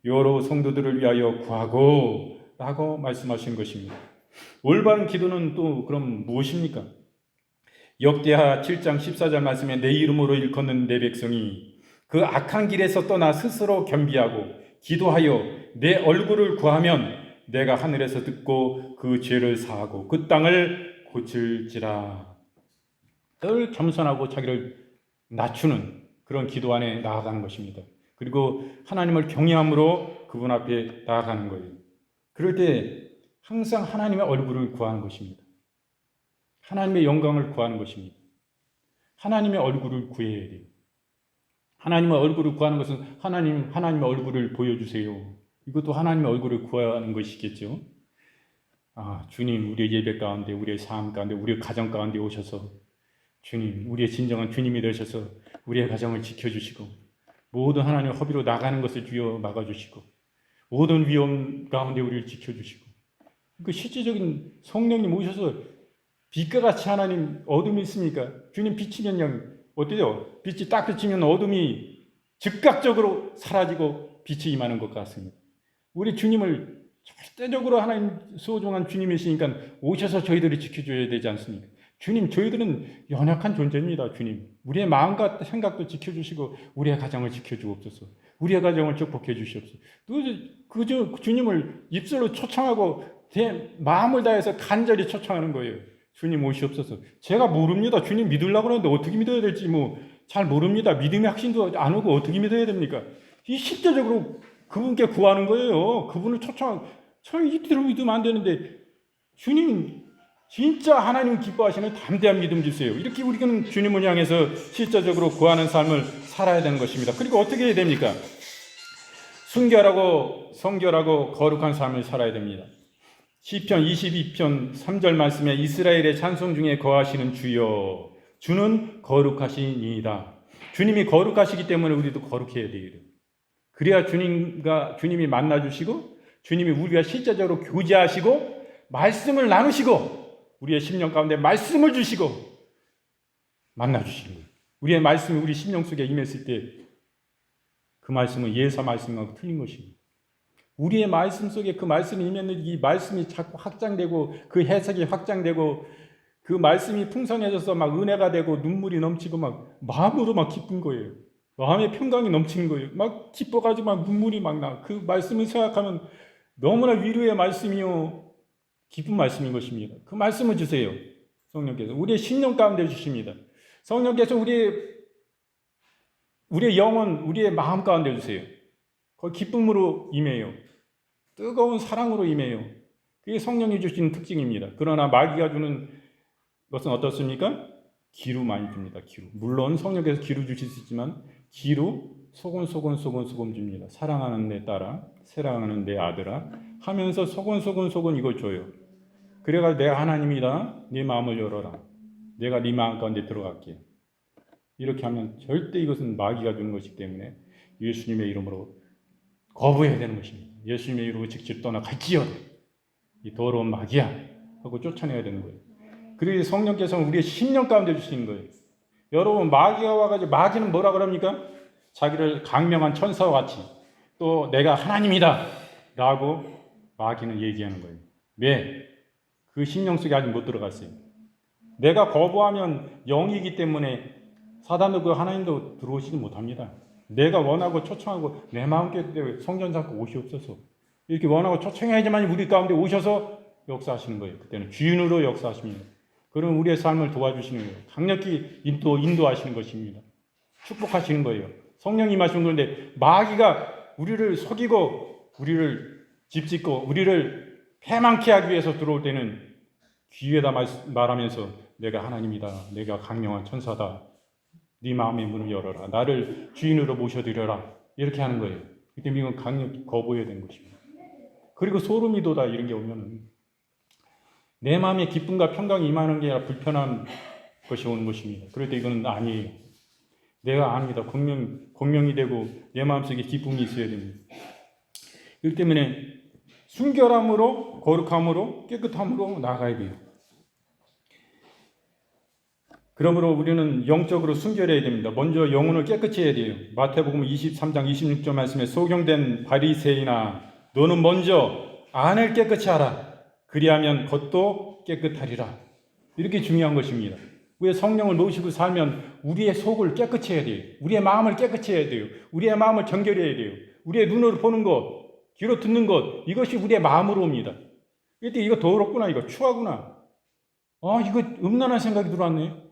여러 성도들을 위하여 구하고 라고 말씀하신 것입니다. 올바른 기도는 또 그럼 무엇입니까? 역대하 7장 14절 말씀에 내 이름으로 일컫는 내 백성이 그 악한 길에서 떠나 스스로 겸비하고 기도하여 내 얼굴을 구하면 내가 하늘에서 듣고 그 죄를 사하고 그 땅을 고칠지라. 늘 겸손하고 자기를 낮추는 그런 기도 안에 나아가는 것입니다. 그리고 하나님을 경외함으로 그분 앞에 나아가는 거예요. 그럴 때 항상 하나님의 얼굴을 구하는 것입니다. 하나님의 영광을 구하는 것입니다. 하나님의 얼굴을 구해야 돼요. 하나님의 얼굴을 구하는 것은 하나님의 얼굴을 보여주세요. 이것도 하나님의 얼굴을 구하는 것이겠죠. 주님, 우리의 예배 가운데, 우리의 삶 가운데, 우리의 가정 가운데 오셔서 주님, 우리의 진정한 주님이 되셔서 우리의 가정을 지켜주시고 모든 하나님의 허비로 나가는 것을 주여 막아주시고 모든 위험 가운데 우리를 지켜주시고 그 실제적인 성령님 오셔서 빛과 같이 하나님 어둠이 있습니까? 주님 빛이면 그냥 어때요? 빛이 딱 비치면 어둠이 즉각적으로 사라지고 빛이 임하는 것 같습니다. 우리 주님을 절대적으로 하나님 소중한 주님이시니까 오셔서 저희들을 지켜줘야 되지 않습니까? 주님, 저희들은 연약한 존재입니다. 주님, 우리의 마음과 생각도 지켜주시고 우리의 가정을 지켜주옵소서. 우리의 가정을 축복해 주시옵소서. 그저 주님을 입술로 초청하고 제 마음을 다해서 간절히 초청하는 거예요. 주님 오시옵소서. 제가 모릅니다. 주님 믿으려고 하는데 어떻게 믿어야 될지 잘 모릅니다. 믿음의 확신도 안 오고 어떻게 믿어야 됩니까? 이 실제적으로 그분께 구하는 거예요. 그분을 저는 이대로 믿으면 안 되는데 주님 진짜 하나님 기뻐하시는 담대한 믿음 주세요. 이렇게 우리는 주님을 향해서 실제적으로 구하는 삶을 살아야 되는 것입니다. 그리고 어떻게 해야 됩니까? 순결하고 성결하고 거룩한 삶을 살아야 됩니다. 시편 22편 3절 말씀에 이스라엘의 찬송 중에 거하시는 주여 주는 거룩하시니이다. 주님이 거룩하시기 때문에 우리도 거룩해야 돼요. 그래야 주님이 만나주시고 주님이 우리가 실제적으로 교제하시고 말씀을 나누시고 우리의 심령 가운데 말씀을 주시고 만나주시는 거예요. 우리의 말씀이 우리 심령 속에 임했을 때 그 말씀은 예사 말씀하고 틀린 것입니다. 우리의 말씀 속에 그 말씀이 임했는데 이 말씀이 자꾸 확장되고 그 해석이 확장되고 그 말씀이 풍성해져서 막 은혜가 되고 눈물이 넘치고 막 마음으로 막 기쁜 거예요. 마음의 평강이 넘치는 거예요. 막 기뻐가지고 막 눈물이 막 나. 그 말씀을 생각하면 너무나 위로의 말씀이요 기쁜 말씀인 것입니다. 그 말씀을 주세요. 성령께서 우리의 심령 가운데 주십니다. 성령께서 우리의 영혼, 우리의 마음 가운데 주세요. 그 기쁨으로 임해요. 뜨거운 사랑으로 임해요. 그게 성령이 주시는 특징입니다. 그러나 마귀가 주는 것은 어떻습니까? 기루 많이 줍니다. 기루. 물론 성령께서 기루 주실 수 있지만 기루 소곤소곤 줍니다. 사랑하는 내 딸아, 사랑하는 내 아들아 하면서 소곤 이걸 줘요. 그래가지고 내가 하나님이다. 네 마음을 열어라. 내가 네 마음 가운데 들어갈게. 이렇게 하면 절대 이것은 마귀가 주는 것이기 때문에 예수님의 이름으로 거부해야 되는 것입니다. 예수님의 이름으로 직접 떠나갈지어다. 이 더러운 마귀야 하고 쫓아내야 되는 거예요. 그리고 성령께서는 우리의 심령 가운데 주시는 거예요. 여러분 마귀가 와가지고 마귀는 뭐라 그럽니까? 자기를 강명한 천사와 같이 또 내가 하나님이다 라고 마귀는 얘기하는 거예요. 왜? 그 심령 속에 아직 못 들어갔어요. 내가 거부하면 영이기 때문에 사단도 그 하나님도 들어오시지 못합니다. 내가 원하고 초청하고 내 마음께 성전 잡고 오시옵소서 이렇게 원하고 초청해야지만 우리 가운데 오셔서 역사하시는 거예요. 그때는 주인으로 역사하십니다. 그럼 우리의 삶을 도와주시는 거예요. 강력히 인도하시는 것입니다. 축복하시는 거예요. 성령이 임하시는 건데 마귀가 우리를 속이고 우리를 집짓고 우리를 패망케 하기 위해서 들어올 때는 귀에다 말하면서 내가 하나님이다. 내가 강력한 천사다. 네 마음의 문을 열어라. 나를 주인으로 모셔드려라. 이렇게 하는 거예요. 그때 이건 강력히 거부해야 되는 것입니다. 그리고 소름이 돋아 이런 게 오면은 내 마음에 기쁨과 평강이 임하는 게 아니라 불편한 것이 오는 것입니다. 그럴 때 이거는 아니에요. 내가 압니다. 공명이 되고 내 마음속에 기쁨이 있어야 됩니다. 그렇기 때문에 순결함으로 거룩함으로 깨끗함으로 나아가야 돼요. 그러므로 우리는 영적으로 순결해야 됩니다. 먼저 영혼을 깨끗이 해야 돼요. 마태복음 23장 26절 말씀에 소경된 바리새인아 너는 먼저 안을 깨끗이 하라. 그리하면 겉도 깨끗하리라. 이렇게 중요한 것입니다. 우리의 성령을 모시고 살면 우리의 속을 깨끗이 해야 돼요. 우리의 마음을 깨끗이 해야 돼요. 우리의 마음을 정결해야 돼요. 우리의 눈으로 보는 것, 귀로 듣는 것 이것이 우리의 마음으로 옵니다. 이때 이거 더럽구나 이거 추하구나. 이거 음란한 생각이 들어왔네.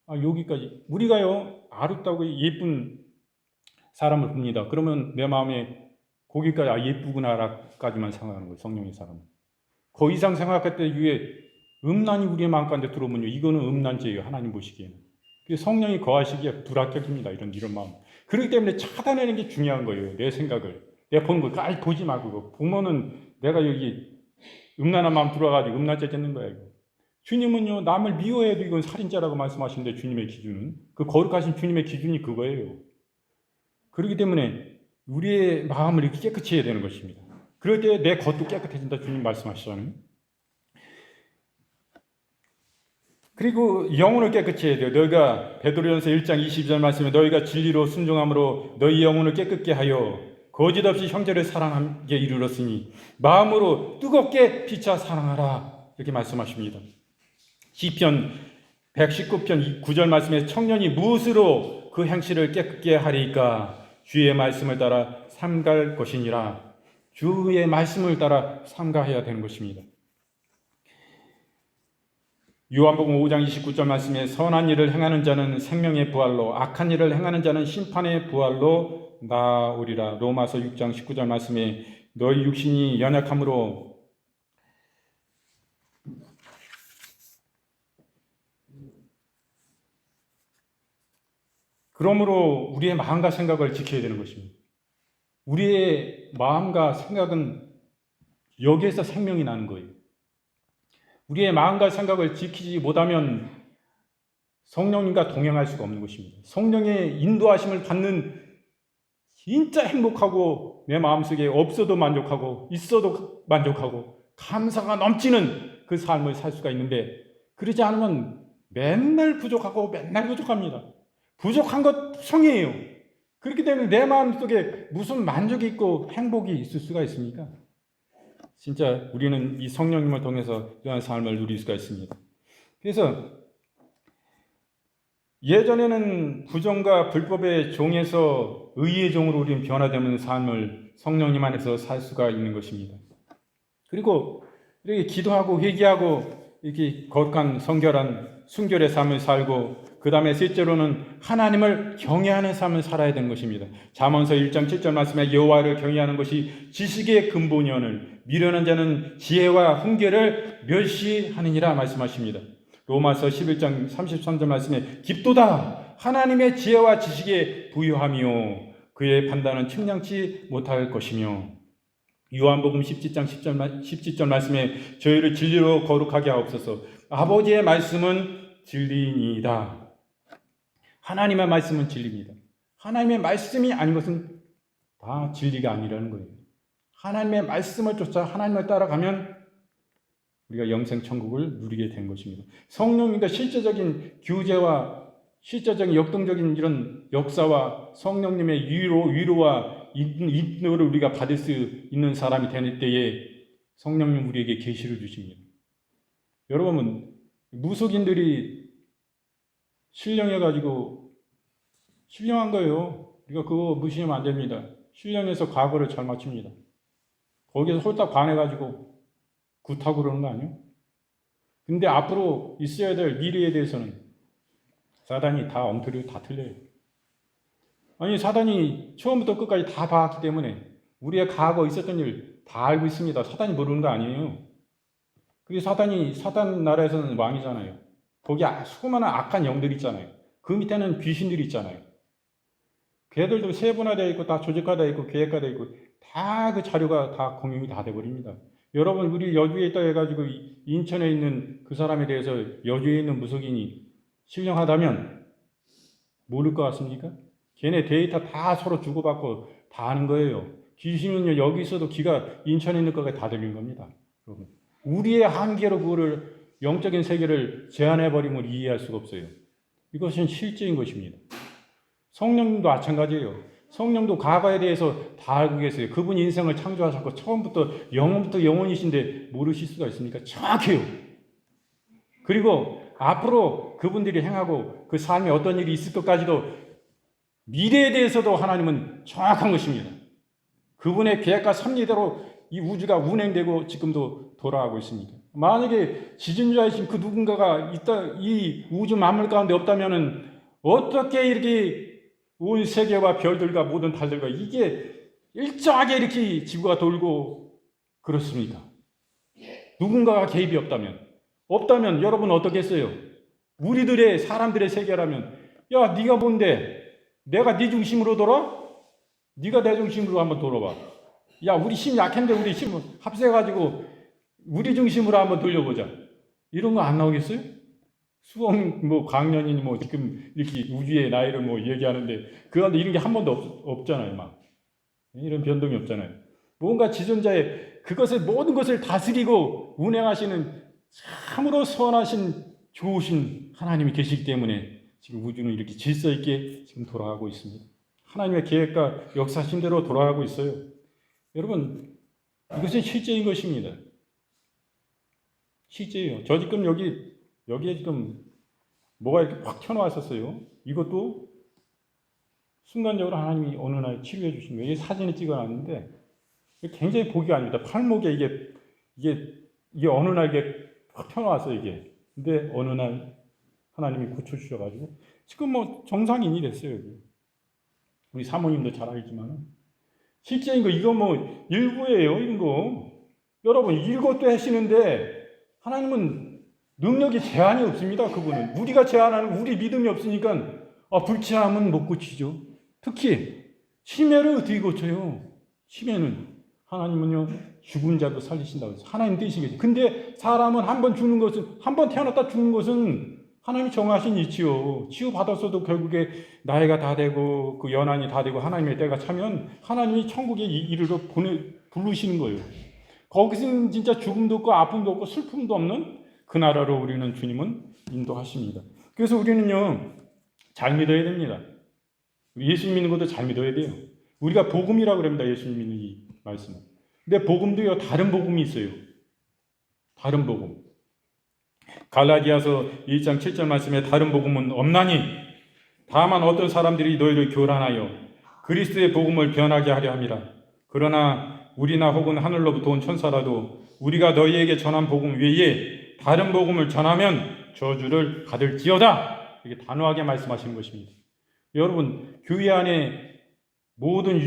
여기까지 우리가요 아름다고 예쁜 사람을 봅니다. 그러면 내 마음에 거기까지 예쁘구나까지만 생각하는 거예요. 성령의 사람은 그 이상 생각할 때 위에 음란이 우리의 마음 가운데 들어오면요 이거는 음란죄예요. 하나님 보시기에는. 그래서 성령이 거하시기에 불합격입니다. 이런 마음. 그렇기 때문에 차단하는 게 중요한 거예요. 내 생각을 내 보는 걸 아예 보지 말고 보면은 내가 여기 음란한 마음 들어와가지고 음란죄 짓는 거야. 이거. 주님은요 남을 미워해도 이건 살인죄라고 말씀하시는데 주님의 기준은 그 거룩하신 주님의 기준이 그거예요. 그렇기 때문에 우리의 마음을 이렇게 깨끗이 해야 되는 것입니다. 그럴 때 내 겉도 깨끗해진다 주님 말씀하시잖아요. 그리고 영혼을 깨끗이 해야 돼요. 너희가 베드로전서 1장 22절 말씀에 너희가 진리로 순종함으로 너희 영혼을 깨끗게 하여 거짓 없이 형제를 사랑하게 이르렀으니 마음으로 뜨겁게 피차 사랑하라. 이렇게 말씀하십니다. 시편 119편 9절 말씀에 청년이 무엇으로 그 행실을 깨끗게 하리까? 주의 말씀을 따라 삼갈 것이니라. 주의 말씀을 따라 삼가해야 되는 것입니다. 요한복음 5장 29절 말씀에 선한 일을 행하는 자는 생명의 부활로 악한 일을 행하는 자는 심판의 부활로 나오리라. 로마서 6장 19절 말씀에 너희 육신이 연약함으로 그러므로 우리의 마음과 생각을 지켜야 되는 것입니다. 우리의 마음과 생각은 여기에서 생명이 나는 거예요. 우리의 마음과 생각을 지키지 못하면 성령님과 동행할 수가 없는 것입니다. 성령의 인도하심을 받는 진짜 행복하고 내 마음속에 없어도 만족하고 있어도 만족하고 감사가 넘치는 그 삶을 살 수가 있는데 그러지 않으면 맨날 부족하고 맨날 부족합니다. 부족한 것 성이에요. 그렇기 때문에 내 마음속에 무슨 만족이 있고 행복이 있을 수가 있습니까? 진짜 우리는 이 성령님을 통해서 이러한 삶을 누릴 수가 있습니다. 그래서 예전에는 부정과 불법의 종에서 의의 종으로 우리는 변화되는 삶을 성령님 안에서 살 수가 있는 것입니다. 그리고 이렇게 기도하고 회개하고 이렇게 거룩한 성결한 순결의 삶을 살고 그 다음에 셋째로는 하나님을 경외하는 삶을 살아야 되는 것입니다. 잠언서 1장 7절 말씀에 여호와를 경외하는 것이 지식의 근본이오늘 미련한 자는 지혜와 훈계를 멸시하느니라 말씀하십니다. 로마서 11장 33절 말씀에 깊도다 하나님의 지혜와 지식에 부유하며 그의 판단은 측량치 못할 것이며 요한복음 17장 10절 말씀에 저희를 진리로 거룩하게 하옵소서. 아버지의 말씀은 진리니이다. 하나님의 말씀은 진리입니다. 하나님의 말씀이 아닌 것은 다 진리가 아니라는 거예요. 하나님의 말씀을 쫓아 하나님을 따라가면 우리가 영생 천국을 누리게 된 것입니다. 성령님과 실제적인 교제와 실제적인 역동적인 이런 역사와 성령님의 위로와 인도를 우리가 받을 수 있는 사람이 되는 때에 성령님 우리에게 계시를 주십니다. 여러분 무속인들이 신령해가지고 신령한 거예요. 우리가 그거 무시하면 안 됩니다. 신령해서 과거를 잘 맞춥니다. 거기에서 홀딱 반해가지고 굿하고 그러는 거 아니에요? 근데 앞으로 있어야 될 미래에 대해서는 사단이 다 엉터리로 다 틀려요. 아니 사단이 처음부터 끝까지 다 봐왔기 때문에 우리의 과거 있었던 일 다 알고 있습니다. 사단이 모르는 거 아니에요. 그게 사단 나라에서는 왕이잖아요. 거기 수많은 악한 영들이 있잖아요. 그 밑에는 귀신들이 있잖아요. 걔들도 세분화되어 있고 다 조직화되어 있고 계획화되어 있고 다 그 자료가 다 공유가 다 돼버립니다. 여러분 우리 여주에 있다 해가지고 인천에 있는 그 사람에 대해서 여주에 있는 무속인이 신령하다면 모를 것 같습니까? 걔네 데이터 다 서로 주고받고 다 아는 거예요. 귀신은요 여기 있어도 귀가 인천에 있는 거가 다 들리는 겁니다. 여러분. 우리의 한계로 그거를 영적인 세계를 제한해버리면 이해할 수가 없어요. 이것은 실제인 것입니다. 성령님도 마찬가지예요. 성령도 과거에 대해서 다 알고 계세요. 그분이 인생을 창조하셨고 처음부터 영원부터 영원이신데 모르실 수가 있습니까? 정확해요. 그리고 앞으로 그분들이 행하고 그 삶에 어떤 일이 있을 것까지도 미래에 대해서도 하나님은 정확한 것입니다. 그분의 계획과 섭리대로 이 우주가 운행되고 지금도 돌아가고 있습니다. 만약에 지존자이신 그 누군가가 이 우주 만물 가운데 없다면은 어떻게 이렇게 온 세계와 별들과 모든 달들과 이게 일정하게 이렇게 지구가 돌고 그렇습니까? 누군가가 개입이 없다면 여러분 어떻게 했어요? 우리들의 사람들의 세계라면 야 네가 뭔데? 내가 네 중심으로 돌아? 네가 내 중심으로 한번 돌아봐. 야 우리 힘 약한데 우리 힘 합세해가지고 우리 중심으로 한번 돌려보자. 이런 거 안 나오겠어요? 수억 광년이니 지금 이렇게 우주의 나이를 얘기하는데 그런데 이런 게 한 번도 없잖아요. 막 이런 변동이 없잖아요. 뭔가 지존자의 그것을 모든 것을 다스리고 운행하시는 참으로 선하신 좋으신 하나님이 계시기 때문에 지금 우주는 이렇게 질서 있게 지금 돌아가고 있습니다. 하나님의 계획과 역사심대로 돌아가고 있어요. 여러분, 이것은 실제인 것입니다. 실제예요. 저 지금 여기에 지금 뭐가 이렇게 확 튀어나왔었어요. 이것도 순간적으로 하나님이 어느 날 치료해 주신 거예요. 이게 사진을 찍어놨는데 굉장히 보기가 아닙니다. 팔목에 이게 어느 날 이게 확 튀어나왔어요, 이게. 근데 어느 날 하나님이 고쳐주셔가지고 지금 뭐 정상인이 됐어요, 여기. 우리 사모님도 잘 알지만 실제인 거 이거 뭐 일부예요, 이런 거. 여러분 이것도 하시는데 하나님은 능력이 제한이 없습니다. 그분은 우리가 제한하는 우리 믿음이 없으니까 불치함은 못 고치죠. 특히 치매를 어떻게 고쳐요? 치매는 하나님은요 죽은 자도 살리신다고 해서 하나님 뜻이겠지. 근데 사람은 한 번 태어났다 죽는 것은 하나님이 정하신 이치요. 치유받았어도 결국에 나이가 다 되고 그 연한이 다 되고 하나님의 때가 차면 하나님이 천국에 이르러 부르시는 거예요. 거기서는 진짜 죽음도 없고 아픔도 없고 슬픔도 없는 그 나라로 우리는 주님은 인도하십니다. 그래서 우리는요 잘 믿어야 됩니다. 예수 믿는 것도 잘 믿어야 돼요. 우리가 복음이라고 그럽니다. 예수 믿는 이 말씀은. 근데 복음도요 다른 복음이 있어요. 다른 복음. 갈라디아서 1장 7절 말씀에 다른 복음은 없나니 다만 어떤 사람들이 너희를 교란하여 그리스도의 복음을 변하게 하려 함이라. 그러나 우리나 혹은 하늘로부터 온 천사라도 우리가 너희에게 전한 복음 외에 다른 복음을 전하면 저주를 받을지어다. 이렇게 단호하게 말씀하시는 것입니다. 여러분 교회 안에 모든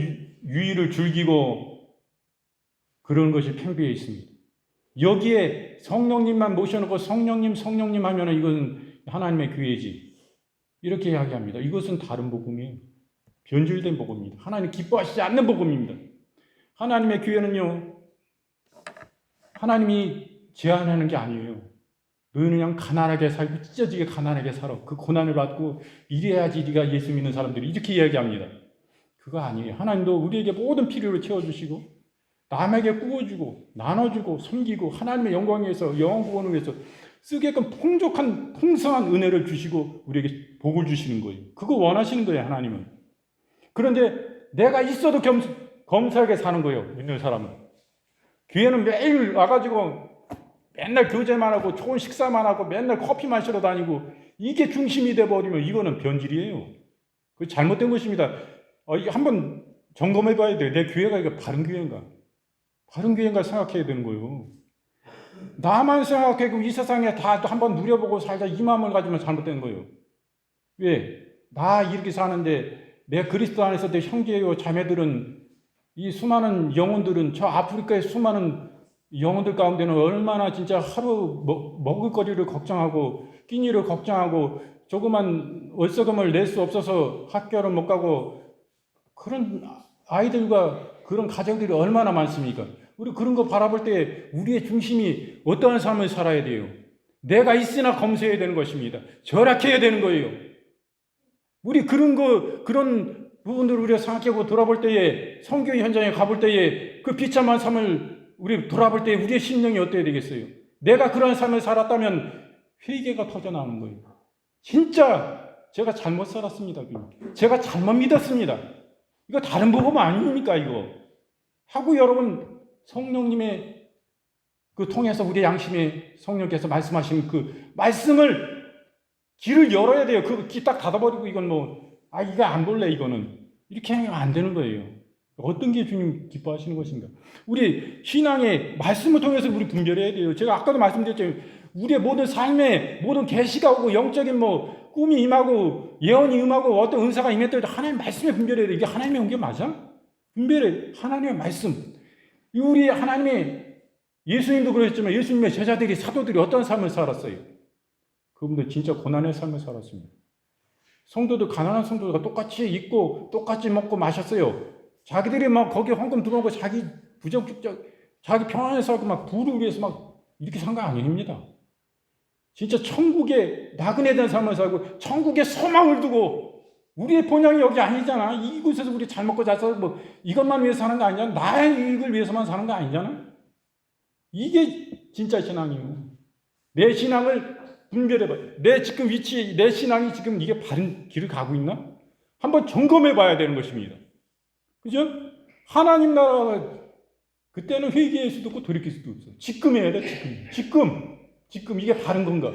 유의를 즐기고 그런 것이 팽배해 있습니다. 여기에 성령님만 모셔놓고 성령님 하면 이건 하나님의 교회지. 이렇게 이야기합니다. 이것은 다른 복음이에요. 변질된 복음입니다. 하나님 기뻐하시지 않는 복음입니다. 하나님의 교회는요, 하나님이 제한하는 게 아니에요. 너희는 그냥 가난하게 살고 찢어지게 가난하게 살아. 그 고난을 받고 이래야지 네가 예수 믿는 사람들이 이렇게 이야기합니다. 그거 아니에요. 하나님도 우리에게 모든 필요를 채워주시고 남에게 꾸어주고 나눠주고 섬기고 하나님의 영광 위해서 영원 구원을 위해서 쓰게끔 풍성한 은혜를 주시고 우리에게 복을 주시는 거예요. 그거 원하시는 거예요. 하나님은. 그런데 내가 있어도 검소하게 사는 거예요. 믿는 사람은. 교회는 매일 와가지고 맨날 교제만 하고 좋은 식사만 하고 맨날 커피 마시러 다니고 이게 중심이 돼버리면 이거는 변질이에요. 그 잘못된 것입니다. 이게 한번 점검해 봐야 돼요. 내 교회가 이거 바른 교회인가? 바른 교회인가 생각해야 되는 거예요. 나만 생각하고 이 세상에 다 한번 누려보고 살자 이 마음을 가지면 잘못된 거예요. 왜? 나 이렇게 사는데 내 그리스도 안에서 내 형제요 자매들은 이 수많은 영혼들은 저 아프리카의 수많은 영혼들 가운데는 얼마나 진짜 하루 먹을 거리를 걱정하고 끼니를 걱정하고 조그만 월세금을 낼 수 없어서 학교를 못 가고 그런 아이들과 그런 가정들이 얼마나 많습니까? 우리 그런 거 바라볼 때 우리의 중심이 어떠한 삶을 살아야 돼요? 내가 있으나 검소해야 되는 것입니다. 절약해야 되는 거예요. 우리 그런 부분들을 우리가 생각하고 돌아볼 때에 성경 현장에 가볼 때에 그 비참한 삶을 우리 돌아볼 때 우리의 심령이 어때야 되겠어요? 내가 그런 삶을 살았다면 회개가 터져나오는 거예요. 진짜 제가 잘못 살았습니다. 제가 잘못 믿었습니다. 이거 다른 복음 아닙니까 이거? 하고 여러분 성령님의 그 통해서 우리 양심에 성령께서 말씀하신 그 말씀을 길을 열어야 돼요. 그 귀 딱 닫아버리고 이건 이거 안 볼래 이거는 이렇게 하면 안 되는 거예요. 어떤 게 주님 기뻐하시는 것인가? 우리 신앙의 말씀을 통해서 우리 분별해야 돼요. 제가 아까도 말씀드렸지만 우리의 모든 삶에 모든 계시가 오고 영적인 꿈이 임하고 예언이 임하고 어떤 은사가 임했더라도 하나님 말씀에 분별해야 돼. 이게 하나님의 온 게 맞아? 분별해. 하나님의 말씀. 우리 하나님의 예수님도 그러셨지만 예수님의 제자들이 사도들이 어떤 삶을 살았어요? 그분들 진짜 고난의 삶을 살았습니다. 성도들 가난한 성도들과 똑같이 있고 똑같이 먹고 마셨어요. 자기들이 거기 헌금 들어오고 자기 부정축적 자기 평안에 살고 부를 위해서 이렇게 산 거 아닙니다. 진짜 천국에 나그네 된 삶을 살고 천국에 소망을 두고 우리의 본향이 여기 아니잖아. 이곳에서 우리 잘 먹고 잘 살고 이것만 위해서 사는 거 아니잖아. 나의 이익을 위해서만 사는 거 아니잖아. 이게 진짜 신앙이에요. 내 신앙을 분별해봐. 내 지금 위치, 내 신앙이 지금 이게 바른 길을 가고 있나? 한번 점검해봐야 되는 것입니다. 그죠? 하나님 나라 그때는 회개할 수도 없고 돌이킬 수도 없어. 지금 해야 돼. 지금 이게 바른 건가?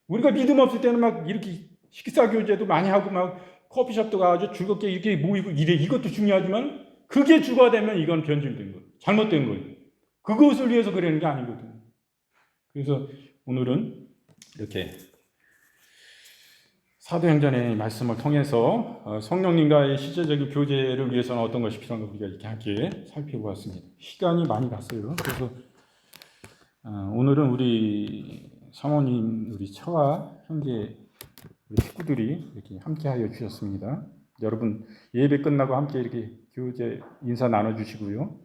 우리가 믿음 없을 때는 막 이렇게 식사 교제도 많이 하고 막 커피숍도 가서 즐겁게 이렇게 모이고 이래. 이것도 중요하지만 그게 주가 되면 이건 변질된 거예요. 잘못된 거예요. 그것을 위해서 그러는 게 아니거든. 그래서 오늘은 이렇게 사도행전의 말씀을 통해서 성령님과의 실제적인 교제를 위해서는 어떤 것이 필요한가 우리가 이렇게 함께 살펴보았습니다. 시간이 많이 갔어요. 그래서 오늘은 우리 사모님, 우리 처와 형제, 우리 식구들이 이렇게 함께하여 주셨습니다. 여러분 예배 끝나고 함께 이렇게 교제 인사 나눠주시고요.